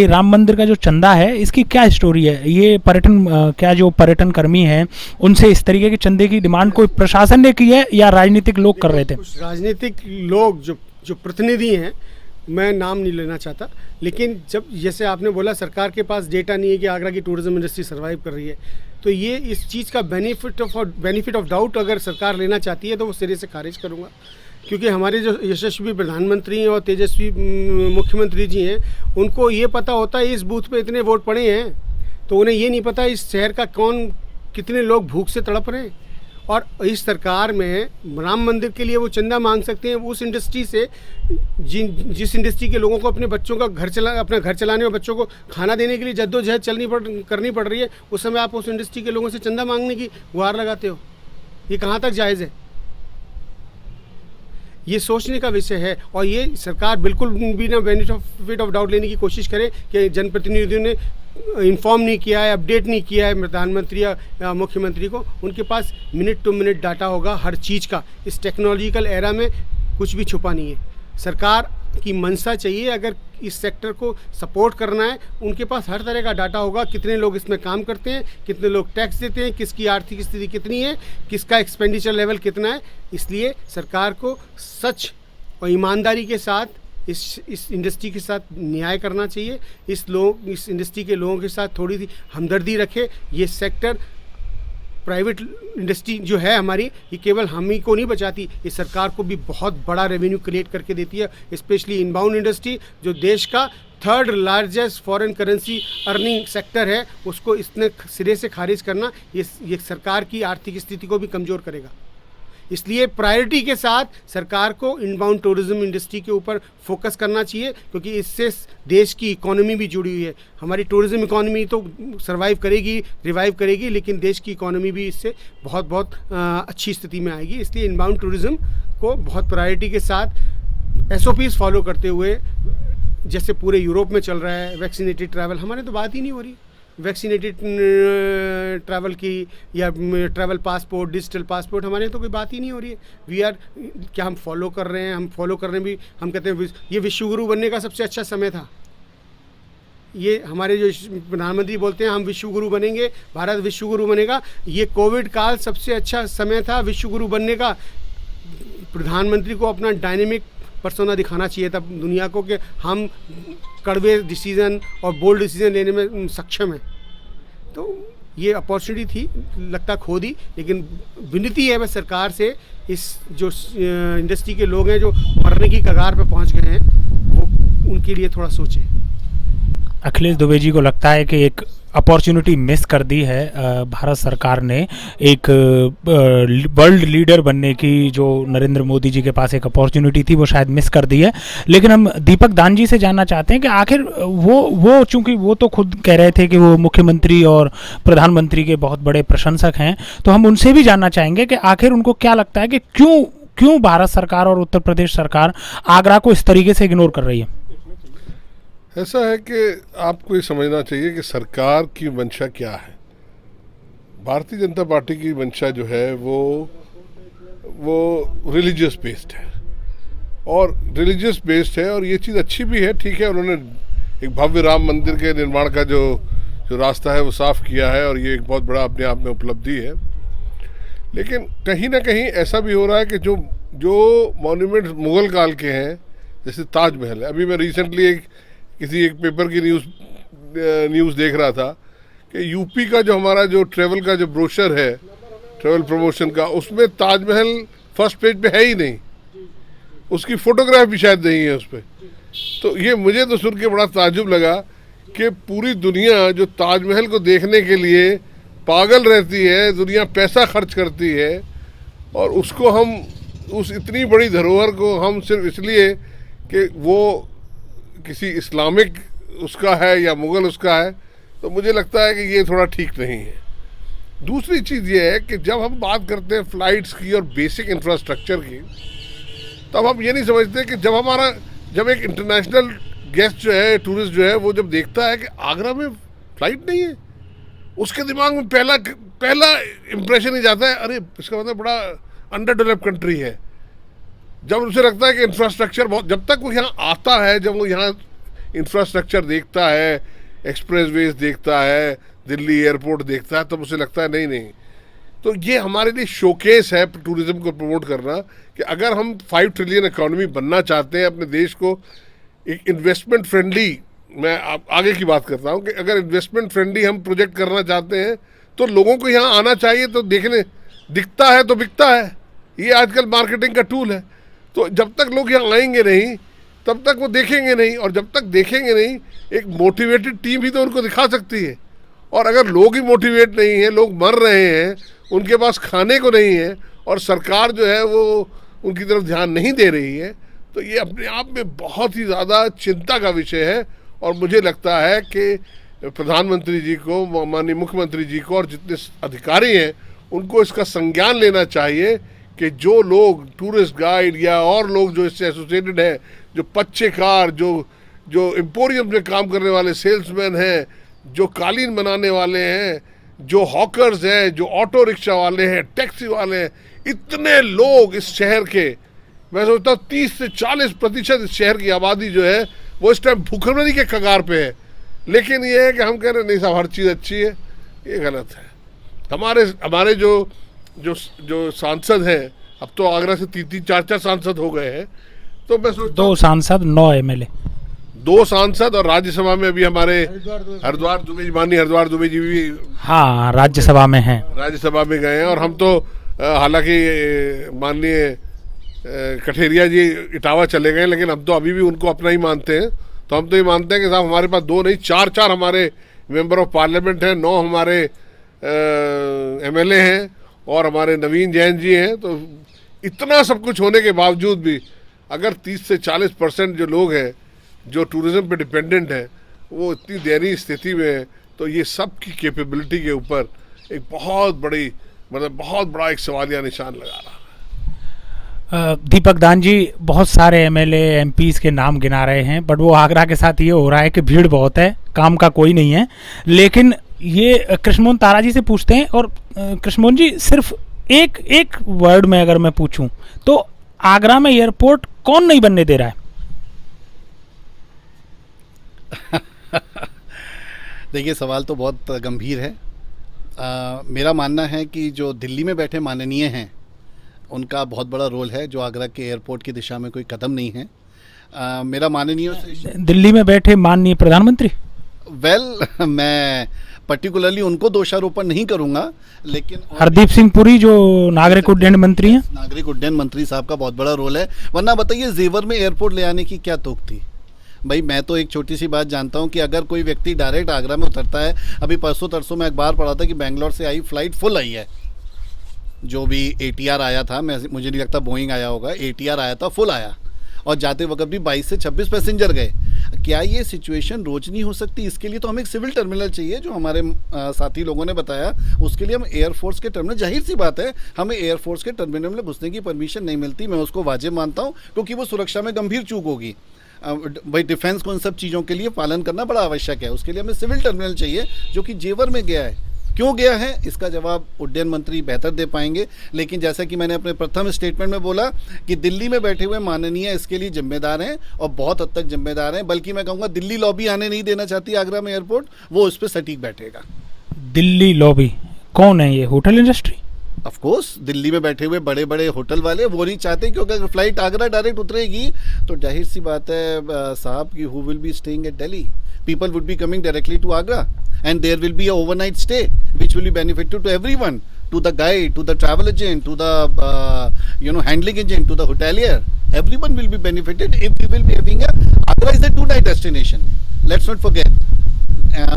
राम मंदिर का जो चंदा है, इसकी क्या स्टोरी है? ये क्या जो पर्यटन कर्मी हैं उनसे इस तरीके के चंदे की डिमांड कोई प्रशासन ने की है या राजनीतिक लोग कर रहे थे? कुछ राजनीतिक लोग जो प्रतिनिधि हैं, मैं नाम नहीं लेना चाहता, लेकिन जब जैसे आपने बोला सरकार के पास डेटा नहीं है कि आगरा की टूरिज्म इंडस्ट्री सर्वाइव कर रही है, तो ये इस चीज़ का बेनिफिट ऑफ डाउट अगर सरकार लेना चाहती है तो वो सिरे से खारिज करूँगा। क्योंकि हमारे जो यशस्वी प्रधानमंत्री हैं और तेजस्वी मुख्यमंत्री जी हैं, उनको ये पता होता है इस बूथ पे इतने वोट पड़े हैं, तो उन्हें ये नहीं पता इस शहर का कितने लोग भूख से तड़प रहे हैं। और इस सरकार में राम मंदिर के लिए वो चंदा मांग सकते हैं उस इंडस्ट्री से जिस इंडस्ट्री के लोगों को अपने बच्चों का अपना घर चलाने और बच्चों को खाना देने के लिए जद्दोजहद करनी पड़ रही है। उस समय आप उस इंडस्ट्री के लोगों से चंदा मांगने की गुहार लगाते हो, ये कहाँ तक जायज़ है? ये सोचने का विषय है। और ये सरकार बिल्कुल भी ना बेनिफिट ऑफ डाउट लेने की कोशिश करे कि जनप्रतिनिधियों ने इन्फॉर्म नहीं किया है, अपडेट नहीं किया है प्रधानमंत्री या मुख्यमंत्री को। उनके पास मिनट टू मिनट डाटा होगा हर चीज़ का। इस टेक्नोलॉजिकल एरा में कुछ भी छुपा नहीं है। सरकार की मंशा चाहिए, अगर इस सेक्टर को सपोर्ट करना है, उनके पास हर तरह का डाटा होगा, कितने लोग इसमें काम करते हैं, कितने लोग टैक्स देते हैं, किसकी आर्थिक स्थिति कितनी है, किसका एक्सपेंडिचर लेवल कितना है। इसलिए सरकार को सच और ईमानदारी के साथ इस इंडस्ट्री के साथ न्याय करना चाहिए। इस इंडस्ट्री के लोगों के साथ थोड़ी सी हमदर्दी रखे। ये सेक्टर प्राइवेट इंडस्ट्री जो है हमारी, ये केवल हम ही को नहीं बचाती, ये सरकार को भी बहुत बड़ा रेवेन्यू क्रिएट करके देती है। स्पेशली इनबाउंड इंडस्ट्री जो देश का 3rd largest foreign currency earning sector है, उसको इतने सिरे से खारिज करना ये सरकार की आर्थिक स्थिति को भी कमज़ोर करेगा। इसलिए प्रायोरिटी के साथ सरकार को इनबाउंड टूरिज्म इंडस्ट्री के ऊपर फोकस करना चाहिए, क्योंकि इससे देश की इकोनॉमी भी जुड़ी हुई है। हमारी टूरिज्म इकोनॉमी तो सर्वाइव करेगी, रिवाइव करेगी, लेकिन देश की इकोनॉमी भी इससे बहुत बहुत अच्छी स्थिति में आएगी। इसलिए इनबाउंड टूरिज्म को बहुत प्रायोरिटी के साथ SOPs फॉलो करते हुए, जैसे पूरे यूरोप में चल रहा है वैक्सीनेटेड ट्रैवल, हमारे तो बात ही नहीं हो रही वैक्सीनेटेड ट्रैवल की या ट्रैवल पासपोर्ट, डिजिटल पासपोर्ट, हमारे तो कोई बात ही नहीं हो रही है। वी आर क्या हम फॉलो कर रहे हैं, हम फॉलो करने भी हम कहते हैं ये विश्वगुरु बनने का सबसे अच्छा समय था। ये हमारे जो प्रधानमंत्री बोलते हैं हम विश्वगुरु बनेंगे, भारत विश्वगुरु बनेगा, ये कोविड काल सबसे अच्छा समय था विश्वगुरु बनने का। प्रधानमंत्री को अपना डायनेमिक पर्सोना दिखाना चाहिए था दुनिया को कि हम कड़वे डिसीज़न और बोल्ड डिसीज़न लेने में सक्षम हैं। तो ये अपॉर्चुनिटी थी, लगता खो दी, लेकिन विनती है बस सरकार से, इस जो इंडस्ट्री के लोग हैं जो मरने की कगार पे पहुंच गए हैं, वो उनके लिए थोड़ा सोचें। अखिलेश दुबे जी को लगता है कि एक अपॉर्चुनिटी मिस कर दी है भारत सरकार ने, एक वर्ल्ड लीडर बनने की जो नरेंद्र मोदी जी के पास एक अपॉर्चुनिटी थी वो शायद मिस कर दी है। लेकिन हम दीपक दान जी से जानना चाहते हैं कि आखिर वो चूंकि वो तो खुद कह रहे थे कि वो मुख्यमंत्री और प्रधानमंत्री के बहुत बड़े प्रशंसक हैं, तो हम उनसे भी जानना चाहेंगे कि आखिर उनको क्या लगता है कि क्यों भारत सरकार और उत्तर प्रदेश सरकार आगरा को इस तरीके से इग्नोर कर रही है। ऐसा है कि आपको ये समझना चाहिए कि सरकार की मंशा क्या है। भारतीय जनता पार्टी की मंशा जो है वो रिलीजियस बेस्ड है, और रिलीजियस बेस्ड है, और ये चीज़ अच्छी भी है। ठीक है, उन्होंने एक भव्य राम मंदिर के निर्माण का जो रास्ता है वो साफ किया है, और ये एक बहुत बड़ा अपने आप में उपलब्धि है। लेकिन कहीं ना कहीं ऐसा भी हो रहा है कि जो मॉन्यूमेंट मुगल काल के हैं, जैसे ताजमहल है। अभी मैं रिसेंटली किसी एक पेपर की न्यूज़ देख रहा था कि यूपी का जो हमारा जो ट्रैवल का जो ब्रोशर है, ट्रैवल प्रमोशन का, उसमें ताजमहल फर्स्ट पेज पे है ही नहीं, उसकी फोटोग्राफ भी शायद नहीं है उस पर। तो ये मुझे तो सुन के बड़ा ताज्जुब लगा कि पूरी दुनिया जो ताजमहल को देखने के लिए पागल रहती है, दुनिया पैसा खर्च करती है, और उसको हम उस इतनी बड़ी धरोहर को हम सिर्फ इसलिए कि वो किसी इस्लामिक उसका है या मुगल उसका है, तो मुझे लगता है कि ये थोड़ा ठीक नहीं है। दूसरी चीज़ ये है कि जब हम बात करते हैं फ़्लाइट्स की और बेसिक इंफ्रास्ट्रक्चर की, तब हम ये नहीं समझते कि जब एक इंटरनेशनल गेस्ट जो है, टूरिस्ट जो है, वो जब देखता है कि आगरा में फ़्लाइट नहीं है, उसके दिमाग में पहला इम्प्रेशन ही जाता है, अरे इसका मतलब बड़ा अंडर डेवलप्ड कंट्री है। जब उसे लगता है कि इंफ्रास्ट्रक्चर बहुत, जब तक वो यहाँ आता है, जब वो यहाँ इंफ्रास्ट्रक्चर देखता है, एक्सप्रेसवेज देखता है, दिल्ली एयरपोर्ट देखता है, तब उसे लगता है नहीं। तो ये हमारे लिए शोकेस है टूरिज्म को प्रमोट करना, कि अगर हम 5 ट्रिलियन इकोनॉमी बनना चाहते हैं, अपने देश को एक इन्वेस्टमेंट फ्रेंडली, मैं आगे की बात करता हूँ कि अगर इन्वेस्टमेंट फ्रेंडली हम प्रोजेक्ट करना चाहते हैं, तो लोगों को यहाँ आना चाहिए। तो दिखता है तो बिकता है, ये आजकल मार्केटिंग का टूल है। तो जब तक लोग यहाँ आएंगे नहीं, तब तक वो देखेंगे नहीं, और जब तक देखेंगे नहीं, एक मोटिवेटेड टीम ही तो उनको दिखा सकती है। और अगर लोग ही मोटिवेट नहीं हैं, लोग मर रहे हैं, उनके पास खाने को नहीं है, और सरकार जो है वो उनकी तरफ ध्यान नहीं दे रही है, तो ये अपने आप में बहुत ही ज़्यादा चिंता का विषय है। और मुझे लगता है कि प्रधानमंत्री जी को, माननीय मुख्यमंत्री जी को, और जितने अधिकारी हैं उनको इसका संज्ञान लेना चाहिए कि जो लोग टूरिस्ट गाइड या और लोग जो इससे एसोसिएटेड हैं, जो पच्चेकार, जो एम्पोरियम में काम करने वाले सेल्समैन हैं, जो कालीन बनाने वाले हैं, जो हॉकर्स हैं, जो ऑटो रिक्शा वाले हैं, टैक्सी वाले हैं, इतने लोग इस शहर के, मैं सोचता हूँ 30 से 40% इस शहर की आबादी जो है वो इस टाइम भूखमरी के कगार पे है। लेकिन ये है कि हम कह रहे नहीं साहब हर चीज़ अच्छी है, ये गलत है। हमारे जो सांसद हैं, अब तो आगरा से 3-4 सांसद हो गए हैं, तो मैं सोचता 2 सांसद 9 MLA, 2 सांसद, और राज्यसभा में अभी हमारे हरिद्वार दुबे जी भी हाँ राज्यसभा में हैं, राज्यसभा में गए हैं। और हम तो हालांकि माननीय कठेरिया जी इटावा चले गए, लेकिन हम तो अभी भी उनको अपना ही मानते हैं। तो हम तो ये मानते हैं कि साहब हमारे पास 2 नहीं 4 हमारे मेंबर ऑफ पार्लियामेंट हैं, 9 हमारे MLA हैं, और हमारे नवीन जैन जी हैं। तो इतना सब कुछ होने के बावजूद भी अगर 30 से 40% जो लोग हैं जो टूरिज्म पे डिपेंडेंट हैं वो इतनी दयनीय स्थिति में है, तो ये सब की कैपेबिलिटी के ऊपर एक बहुत बड़ी बहुत बड़ा एक सवालिया निशान लगा रहा है। दीपक दान जी बहुत सारे एमएलए एमपीज के नाम गिना रहे हैं, बट वो आगरा के साथ ये हो रहा है कि भीड़ बहुत है, काम का कोई नहीं है। लेकिन ये कृष्णमोहन तारा जी से पूछते हैं। और कृष्णमोहन जी, सिर्फ एक वर्ड में अगर मैं पूछूं तो आगरा में एयरपोर्ट कौन नहीं बनने दे रहा है? देखिए, सवाल तो बहुत गंभीर है। मेरा मानना है कि जो दिल्ली में बैठे माननीय हैं उनका बहुत बड़ा रोल है, जो आगरा के एयरपोर्ट की दिशा में कोई कदम नहीं है। मेरा माननीय से दिल्ली में बैठे माननीय प्रधानमंत्री, मैं पर्टिकुलरली उनको दोषारोपण नहीं करूंगा, लेकिन हरदीप सिंह पुरी जो नागरिक उड्डयन मंत्री हैं, नागरिक उड्डयन मंत्री साहब का बहुत बड़ा रोल है। वरना बताइए, जेवर में एयरपोर्ट ले आने की क्या तोक थी? भाई, मैं तो एक छोटी सी बात जानता हूं कि अगर कोई व्यक्ति डायरेक्ट आगरा में उतरता है, अभी परसों तरसों में अखबार पढ़ा था कि बेंगलोर से आई फ्लाइट फुल आई है, जो भी ATR आया था, मुझे नहीं लगता बोइंग आया होगा, ATR आया था, फुल आया, और जाते वक्त भी 22 से 26 पैसेंजर गए। क्या ये सिचुएशन रोज नहीं हो सकती? इसके लिए तो हमें एक सिविल टर्मिनल चाहिए, जो हमारे साथी लोगों ने बताया। उसके लिए हम एयरफोर्स के टर्मिनल, जाहिर सी बात है हमें एयरफोर्स के टर्मिनल में घुसने की परमिशन नहीं मिलती, मैं उसको वाजिब मानता हूँ, क्योंकि वो सुरक्षा में गंभीर चूक होगी। भाई, डिफेंस को इन सब चीज़ों के लिए पालन करना बड़ा आवश्यक है। उसके लिए हमें सिविल टर्मिनल चाहिए, जो कि जेवर में गया है। क्यों गया है, इसका जवाब उड्डयन मंत्री बेहतर दे पाएंगे। लेकिन जैसा कि मैंने अपने प्रथम स्टेटमेंट में बोला कि दिल्ली में बैठे हुए माननीय इसके लिए जिम्मेदार हैं, और बहुत हद तक जिम्मेदार हैं। बल्कि मैं कहूँगा, दिल्ली लॉबी आने नहीं देना चाहती आगरा में एयरपोर्ट, वो उस पर सटीक बैठेगा। दिल्ली लॉबी कौन है? ये hotel industry. Of course, Delhi में बैठे हुए बड़े बड़े होटल वाले वो नहीं चाहते, क्योंकि अगर फ्लाइट आगरा डायरेक्ट उतरेगी तो जाहिर सी बात है साहब कि who will be staying at Delhi, people would be coming directly to Agra, and there will be a overnight stay which will be beneficial to everyone, to the guide, to the travel agent, to the handling agent, to the hotelier. Everyone will be benefited if we will be having Agra is a 2-night destination, let's not forget.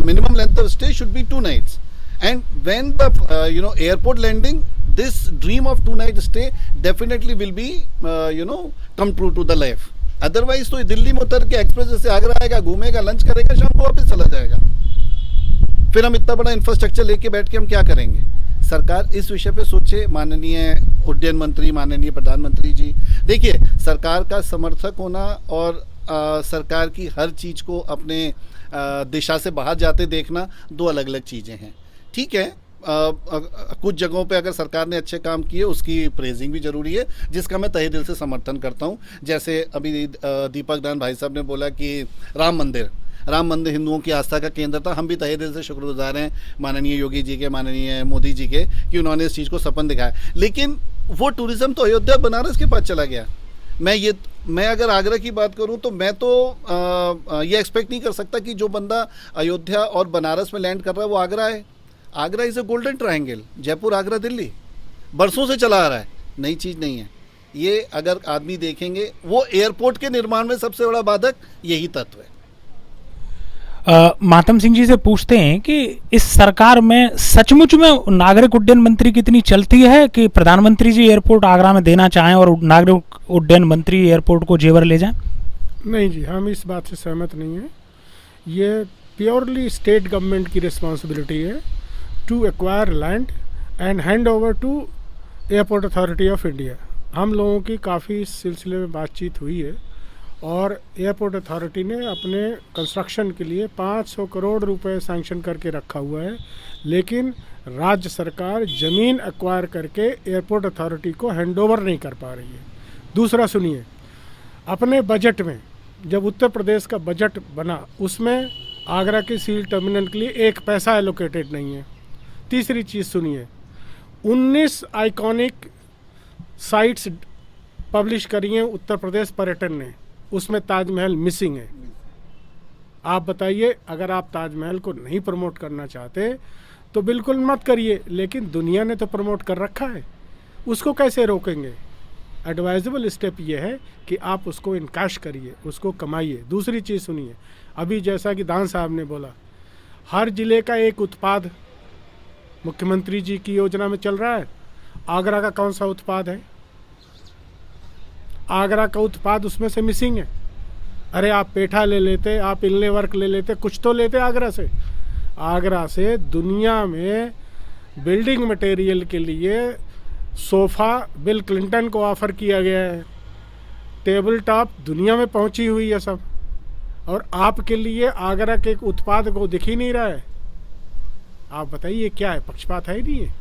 Minimum length of stay should be 2 nights, and when the airport landing, this dream of 2-night stay definitely will be come true to the life. Otherwise तो दिल्ली में उतर के express से आगरा आएगा, घूमेगा, lunch करेगा, शाम को वापस चला जाएगा। फिर हम इतना बड़ा इंफ्रास्ट्रक्चर लेके बैठ के हम क्या करेंगे? सरकार इस विषय पे सोचे। माननीय उड्डयन मंत्री, माननीय प्रधानमंत्री जी, देखिए, सरकार का समर्थक होना और सरकार की हर चीज़ को अपने दिशा से बाहर जाते देखना दो अलग अलग चीज़ें हैं। ठीक है, कुछ जगहों पे अगर सरकार ने अच्छे काम किए उसकी प्रेजिंग भी ज़रूरी है, जिसका मैं तहे दिल से समर्थन करता हूँ। जैसे अभी दीपक दान भाई साहब ने बोला कि राम मंदिर हिंदुओं की आस्था का केंद्र था। हम भी तहे दिल से शुक्रगुजार हैं माननीय योगी जी के, माननीय मोदी जी के, कि उन्होंने इस चीज़ को सपन दिखाया। लेकिन वो टूरिज़्म तो अयोध्या बनारस के पास चला गया। मैं अगर आगरा की बात करूं तो मैं तो ये एक्सपेक्ट नहीं कर सकता कि जो बंदा अयोध्या और बनारस में लैंड कर रहा है वो आगरा है। Agra is a golden triangle, Jaipur, Agra, Delhi, बरसों से चला आ रहा है, नई चीज़ नहीं है ये। अगर आदमी देखेंगे, वो एयरपोर्ट के निर्माण में सबसे बड़ा बाधक यही तत्व है। मातम सिंह जी से पूछते हैं कि इस सरकार में सचमुच में नागरिक उड्डयन मंत्री कितनी चलती है कि प्रधानमंत्री जी एयरपोर्ट आगरा में देना चाहें और नागरिक उड्डयन मंत्री एयरपोर्ट को जेवर ले जाएं? नहीं जी, हम इस बात से सहमत नहीं हैं। ये प्योरली स्टेट गवर्नमेंट की रिस्पॉन्सिबिलिटी है to acquire land and hand over to airport authority of India. हम लोगों की काफ़ी इस सिलसिले में बातचीत हुई है और एयरपोर्ट अथॉरिटी ने अपने कंस्ट्रक्शन के लिए 500 करोड़ रुपए सैंक्शन करके रखा हुआ है, लेकिन राज्य सरकार ज़मीन एक्वायर करके एयरपोर्ट अथॉरिटी को हैंडओवर नहीं कर पा रही है। दूसरा सुनिए, अपने बजट में जब उत्तर प्रदेश का बजट बना उसमें आगरा के सील टर्मिनल के लिए 1 पैसा एलोकेटेड नहीं है। तीसरी चीज़ सुनिए, 19 आइकॉनिक साइट्स पब्लिश करी हैं उत्तर प्रदेश पर्यटन ने, उसमें ताजमहल मिसिंग है। आप बताइए, अगर आप ताजमहल को नहीं प्रमोट करना चाहते तो बिल्कुल मत करिए, लेकिन दुनिया ने तो प्रमोट कर रखा है, उसको कैसे रोकेंगे? एडवाइजेबल स्टेप ये है कि आप उसको इनकाश करिए, उसको कमाइए। दूसरी चीज़ सुनिए, अभी जैसा कि दान साहब ने बोला, हर ज़िले का एक उत्पाद मुख्यमंत्री जी की योजना में चल रहा है। आगरा का कौन सा उत्पाद है? आगरा का उत्पाद उसमें से मिसिंग है। अरे आप पेठा ले लेते, आप इलने वर्क ले लेते, कुछ तो लेते आगरा से। आगरा से दुनिया में बिल्डिंग मटेरियल के लिए सोफ़ा बिल क्लिंटन को ऑफ़र किया गया है, टेबल टॉप दुनिया में पहुंची हुई है सब, और आपके लिए आगरा के एक उत्पाद को दिख ही नहीं रहा है। आप बताइए क्या है, पक्षपात है ही नहीं है।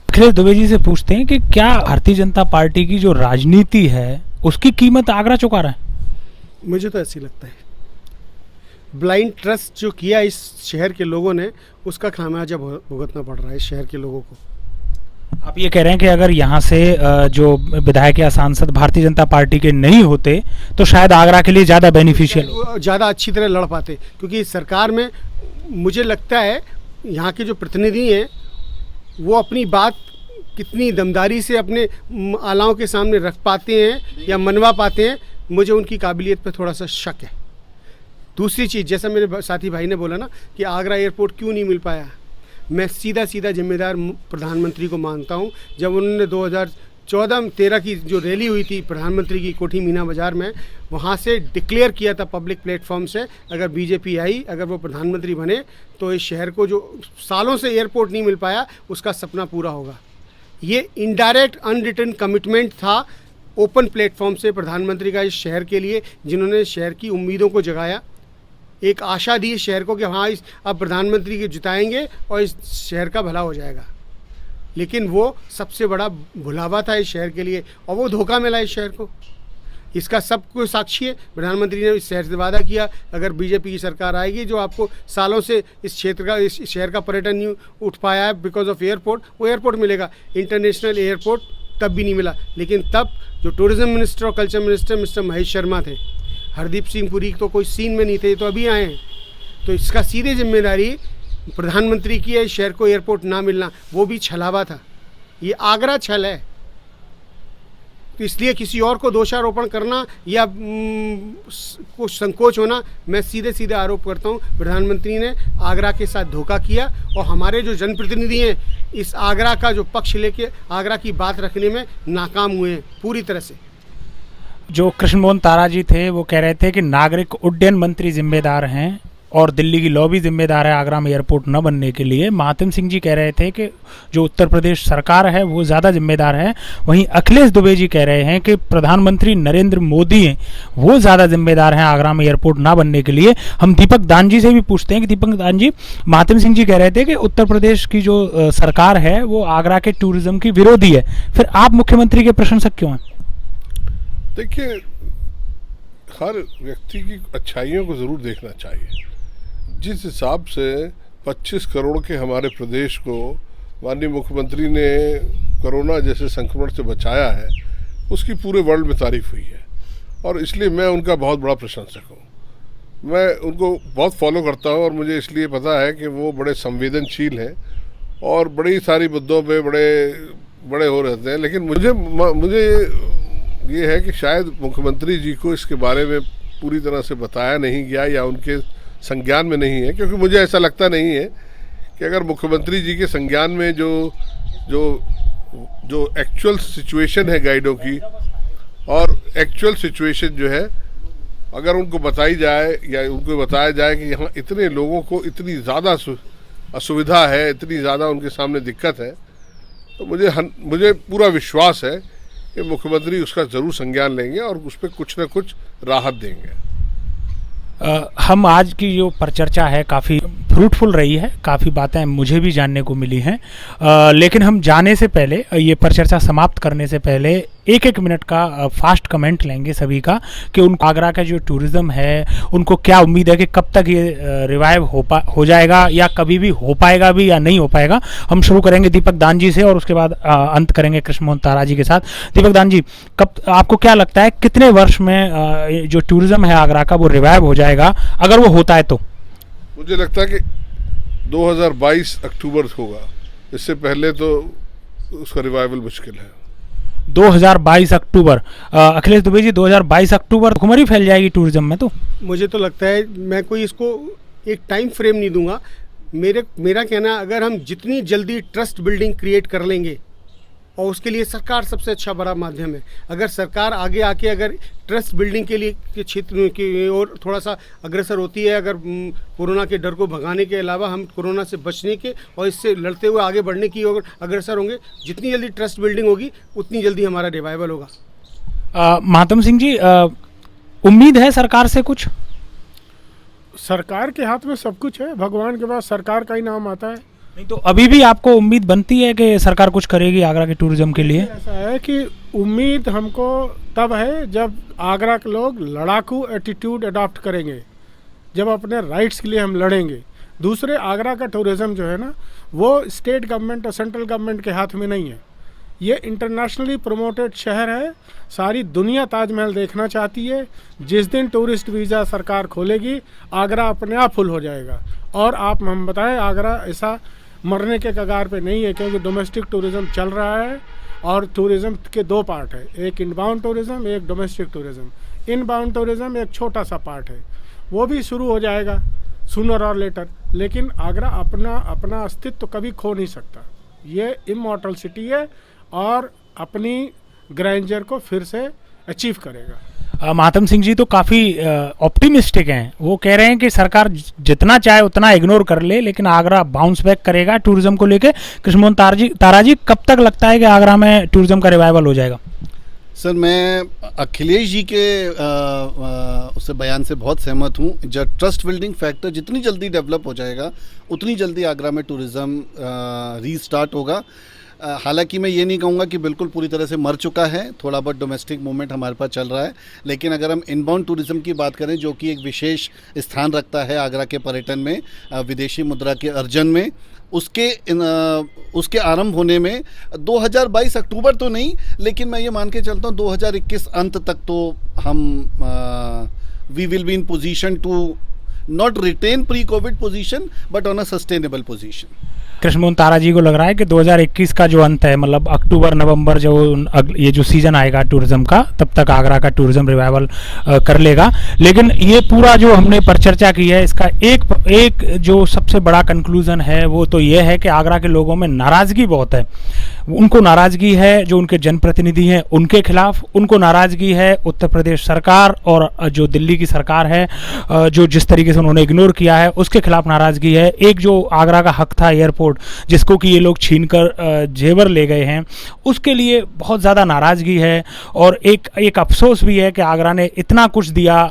अखिलेश दुबे जी से पूछते हैं कि क्या भारतीय जनता पार्टी की जो राजनीति है उसकी कीमत आगरा चुका रहा है? मुझे तो ऐसी लगता है। ब्लाइंड ट्रस्ट जो किया इस शहर के लोगों ने, उसका खामियाजा भुगतना पड़ रहा है इस शहर के लोगों को। आप ये कह रहे हैं कि अगर यहाँ से जो विधायक या सांसद भारतीय जनता पार्टी के नहीं होते तो शायद आगरा के लिए ज़्यादा बेनिफिशियल, ज़्यादा अच्छी तरह लड़ पाते, क्योंकि इस सरकार में मुझे लगता है यहाँ के जो प्रतिनिधि हैं वो अपनी बात कितनी दमदारी से अपने आलाओं के सामने रख पाते हैं या मनवा पाते हैं, मुझे उनकी काबिलियत पर थोड़ा सा शक है। दूसरी चीज़, जैसा मेरे साथी भाई ने बोला ना कि आगरा एयरपोर्ट क्यों नहीं मिल पाया, मैं सीधा जिम्मेदार प्रधानमंत्री को मानता हूं। जब उन्होंने 2014-13 की जो रैली हुई थी प्रधानमंत्री की कोठी मीना बाज़ार में, वहां से डिक्लेयर किया था पब्लिक प्लेटफॉर्म से, अगर बीजेपी आई, अगर वो प्रधानमंत्री बने तो इस शहर को जो सालों से एयरपोर्ट नहीं मिल पाया उसका सपना पूरा होगा। ये इनडायरेक्ट अनरिटन कमिटमेंट था ओपन प्लेटफॉर्म से प्रधानमंत्री का इस शहर के लिए, जिन्होंने शहर की उम्मीदों को जगाया, एक आशा दी इस शहर को कि हाँ अब प्रधानमंत्री को जिताएंगे और इस शहर का भला हो जाएगा। लेकिन वो सबसे बड़ा भुलावा था इस शहर के लिए, और वो धोखा मिला इस शहर को। इसका सब कोई साक्षी है। प्रधानमंत्री ने इस शहर से वादा किया अगर बीजेपी की सरकार आएगी, जो आपको सालों से इस क्षेत्र का, इस शहर का पर्यटन नहीं उठ पाया है बिकॉज ऑफ एयरपोर्ट, वो एयरपोर्ट मिलेगा। इंटरनेशनल एयरपोर्ट तब भी नहीं मिला, लेकिन तब जो टूरिज्म मिनिस्टर और culture minister mister Mahesh Sharma थे, हरदीप सिंह पुरी तो कोई सीन में नहीं थे, तो अभी आए हैं। तो इसका सीधे जिम्मेदारी प्रधानमंत्री की है इस शहर को एयरपोर्ट ना मिलना, वो भी छलावा था। ये आगरा छल है, तो इसलिए किसी और को दोषारोपण करना या कुछ संकोच होना, मैं सीधे आरोप करता हूँ प्रधानमंत्री ने आगरा के साथ धोखा किया, और हमारे जो जनप्रतिनिधि हैं इस आगरा का जो पक्ष लेके आगरा की बात रखने में नाकाम हुए हैं पूरी तरह से। जो कृष्ण मोहन तारा जी थे वो कह रहे थे कि नागरिक उड्डयन मंत्री जिम्मेदार हैं और दिल्ली की लॉबी जिम्मेदार है आगरा में एयरपोर्ट न बनने के लिए। महात्म सिंह जी कह रहे थे कि जो उत्तर प्रदेश सरकार है वो ज़्यादा जिम्मेदार है। वहीं अखिलेश दुबे जी कह रहे हैं कि प्रधानमंत्री नरेंद्र मोदी हैं वो ज़्यादा जिम्मेदार हैं आगरा में एयरपोर्ट ना बनने के लिए। हम दीपक दान जी से भी पूछते हैं कि दीपक दान जी, महात्म सिंह जी कह रहे थे कि उत्तर प्रदेश की जो सरकार है वो आगरा के टूरिज्म की विरोधी है, फिर आप मुख्यमंत्री के प्रशंसक क्यों हैं? देखिए, हर व्यक्ति की अच्छाइयों को ज़रूर देखना चाहिए। जिस हिसाब से 25 करोड़ के हमारे प्रदेश को माननीय मुख्यमंत्री ने कोरोना जैसे संक्रमण से बचाया है, उसकी पूरे वर्ल्ड में तारीफ हुई है, और इसलिए मैं उनका बहुत बड़ा प्रशंसक हूँ। मैं उनको बहुत फॉलो करता हूँ, और मुझे इसलिए पता है कि वो बड़े संवेदनशील हैं और बड़ी सारी मुद्दों पे बड़े हो रहते हैं। लेकिन मुझे ये है कि शायद मुख्यमंत्री जी को इसके बारे में पूरी तरह से बताया नहीं गया या उनके संज्ञान में नहीं है, क्योंकि मुझे ऐसा लगता नहीं है कि अगर मुख्यमंत्री जी के संज्ञान में जो एक्चुअल सिचुएशन है गाइडों की, और एक्चुअल सिचुएशन जो है अगर उनको बताई जाए या उनको बताया जाए कि यहाँ इतने लोगों को इतनी ज़्यादा असुविधा है, इतनी ज़्यादा उनके सामने दिक्कत है, तो मुझे पूरा विश्वास है कि मुख्यमंत्री उसका ज़रूर संज्ञान लेंगे और उस पर कुछ न कुछ राहत देंगे। हम आज की जो परिचर्चा है काफ़ी फ्रूटफुल रही है, काफ़ी बातें मुझे भी जानने को मिली हैं, लेकिन हम जाने से पहले, ये परिचर्चा समाप्त करने से पहले 1-1 मिनट का फास्ट कमेंट लेंगे सभी का कि उन आगरा का जो टूरिज़्म है उनको क्या उम्मीद है कि कब तक ये रिवाइव हो जाएगा या कभी भी हो पाएगा भी या नहीं हो पाएगा। हम शुरू करेंगे दीपक दान जी से और उसके बाद अंत करेंगे कृष्ण मोहन तारा जी के साथ। दीपक दान जी, कब आपको क्या लगता है कितने वर्ष में जो टूरिज़्म है आगरा का वो रिवाइव हो जाएगा, अगर वो होता है तो? मुझे लगता है कि 2022 अक्टूबर होगा, इससे पहले तो उसका रिवाइवल मुश्किल है। 2022 अक्टूबर। अखिलेश दुबे जी, 2022 अक्टूबर भुखमरी फैल जाएगी टूरिज्म में? तो मुझे तो लगता है, मैं कोई इसको एक टाइम फ्रेम नहीं दूंगा। मेरा कहना, अगर हम जितनी जल्दी ट्रस्ट बिल्डिंग क्रिएट कर लेंगे और उसके लिए सरकार सबसे अच्छा बड़ा माध्यम है। अगर सरकार आगे आके अगर ट्रस्ट बिल्डिंग के लिए के क्षेत्र की और थोड़ा सा अग्रसर होती है, अगर कोरोना के डर को भगाने के अलावा हम कोरोना से बचने के और इससे लड़ते हुए आगे बढ़ने की अगर अग्रसर होंगे, जितनी जल्दी ट्रस्ट बिल्डिंग होगी उतनी जल्दी हमारा रिवाइवल होगा। महात्म सिंह जी, उम्मीद है सरकार से कुछ? सरकार के हाथ में सब कुछ है, भगवान के बाद सरकार का ही नाम आता है। नहीं तो अभी भी आपको उम्मीद बनती है कि सरकार कुछ करेगी आगरा के टूरिज्म के लिए? ऐसा है कि उम्मीद हमको तब है जब आगरा के लोग लड़ाकू एटीट्यूड अडॉप्ट करेंगे, जब अपने राइट्स के लिए हम लड़ेंगे। दूसरे, आगरा का टूरिज्म जो है ना, वो स्टेट गवर्नमेंट और सेंट्रल गवर्नमेंट के हाथ में नहीं है। ये इंटरनेशनली प्रमोटेड शहर है, सारी दुनिया ताजमहल देखना चाहती है। जिस दिन टूरिस्ट वीज़ा सरकार खोलेगी, आगरा अपने आप फुल हो जाएगा। और आप हम बताएं, आगरा ऐसा मरने के कगार पे नहीं है, क्योंकि डोमेस्टिक टूरिज़्म चल रहा है और टूरिज़्म के दो पार्ट है, एक इनबाउंड टूरिज़्म, एक डोमेस्टिक टूरिज़्म। इनबाउंड टूरिज़्म एक छोटा सा पार्ट है, वो भी शुरू हो जाएगा सूनर और लेटर। लेकिन आगरा अपना अस्तित्व कभी खो नहीं सकता। ये इमॉर्टल सिटी है और अपनी ग्रैंडर को फिर से अचीव करेगा। महात्म सिंह जी तो काफ़ी ऑप्टिमिस्टिक हैं। वो कह रहे हैं कि सरकार जितना चाहे उतना इग्नोर कर ले, लेकिन आगरा बाउंस बैक करेगा टूरिज्म को लेके। कृष्णमोहन तारा जी, कब तक लगता है कि आगरा में टूरिज्म का रिवाइवल हो जाएगा? सर, मैं अखिलेश जी के उससे बयान से बहुत सहमत हूँ। जब ट्रस्ट बिल्डिंग फैक्टर जितनी जल्दी डेवलप हो जाएगा, उतनी जल्दी आगरा में टूरिज़्म रीस्टार्ट होगा। हालांकि मैं ये नहीं कहूँगा कि बिल्कुल पूरी तरह से मर चुका है, थोड़ा बहुत डोमेस्टिक मूवमेंट हमारे पास चल रहा है। लेकिन अगर हम इनबाउंड टूरिज़्म की बात करें, जो कि एक विशेष स्थान रखता है आगरा के पर्यटन में, विदेशी मुद्रा के अर्जन में, उसके आरंभ होने में 2022 अक्टूबर तो नहीं, लेकिन मैं ये मान के चलता हूँ 2021 अंत तक तो हम we will be in position to not retain pre covid position but on a sustainable position. Krishnamohan Tara ji को लग रहा है कि 2021 का जो अंत है, मतलब अक्टूबर नवंबर जो ये जो सीज़न आएगा टूरिज़्म का, तब तक आगरा का टूरिज़्म रिवाइवल कर लेगा। लेकिन ये पूरा जो हमने परिचर्चा की है, इसका एक जो सबसे बड़ा कंक्लूज़न है वो तो ये है कि आगरा के लोगों में नाराज़गी बहुत है। उनको नाराज़गी है जो उनके जनप्रतिनिधि हैं उनके खिलाफ, उनको नाराज़गी है उत्तर प्रदेश सरकार और जो दिल्ली की सरकार है, जो जिस तरीके से उन्होंने इग्नोर किया है उसके खिलाफ नाराज़गी है। एक जो आगरा का हक था एयरपोर्ट, जिसको कि ये लोग छीनकर जेवर ले गए हैं, उसके लिए बहुत ज़्यादा नाराज़गी है। और एक अफसोस भी है कि आगरा ने इतना कुछ दिया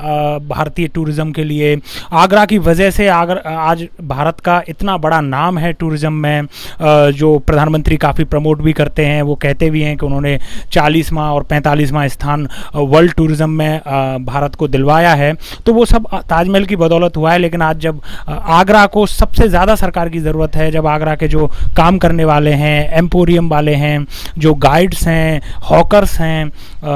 भारतीय टूरिज़्म के लिए। आगरा की वजह से आज भारत का इतना बड़ा नाम है टूरिज़्म में, जो प्रधानमंत्री काफ़ी प्रमोट भी करते हैं। वो कहते भी हैं कि उन्होंने 40वां और 45वां स्थान वर्ल्ड टूरिज़्म में भारत को दिलवाया है। तो वो सब ताजमहल की बदौलत हुआ है। लेकिन आज जब आगरा को सबसे ज़्यादा सरकार की ज़रूरत है, जब आगरा के जो काम करने वाले हैं, एम्पोरियम वाले हैं, जो गाइड्स हैं, हॉकर्स हैं,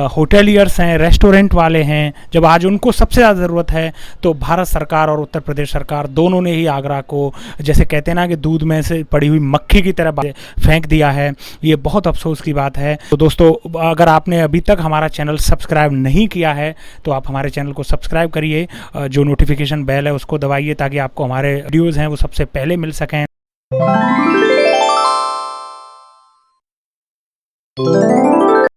होटेलियर्स हैं, रेस्टोरेंट वाले हैं, जब आज उनको सबसे ज़्यादा ज़रूरत है, तो भारत सरकार और उत्तर प्रदेश सरकार दोनों ने ही आगरा को, जैसे कहते हैं ना कि दूध में से पड़ी हुई मक्खी की तरह फेंक दिया है। ये बहुत अफसोस की बात है। तो दोस्तों, अगर आपने अभी तक हमारा चैनल सब्सक्राइब नहीं किया है तो आप हमारे चैनल को सब्सक्राइब करिए, जो नोटिफिकेशन बेल है उसको दबाइए, ताकि आपको हमारे वीडियोज़ हैं वो सबसे पहले मिल सकें।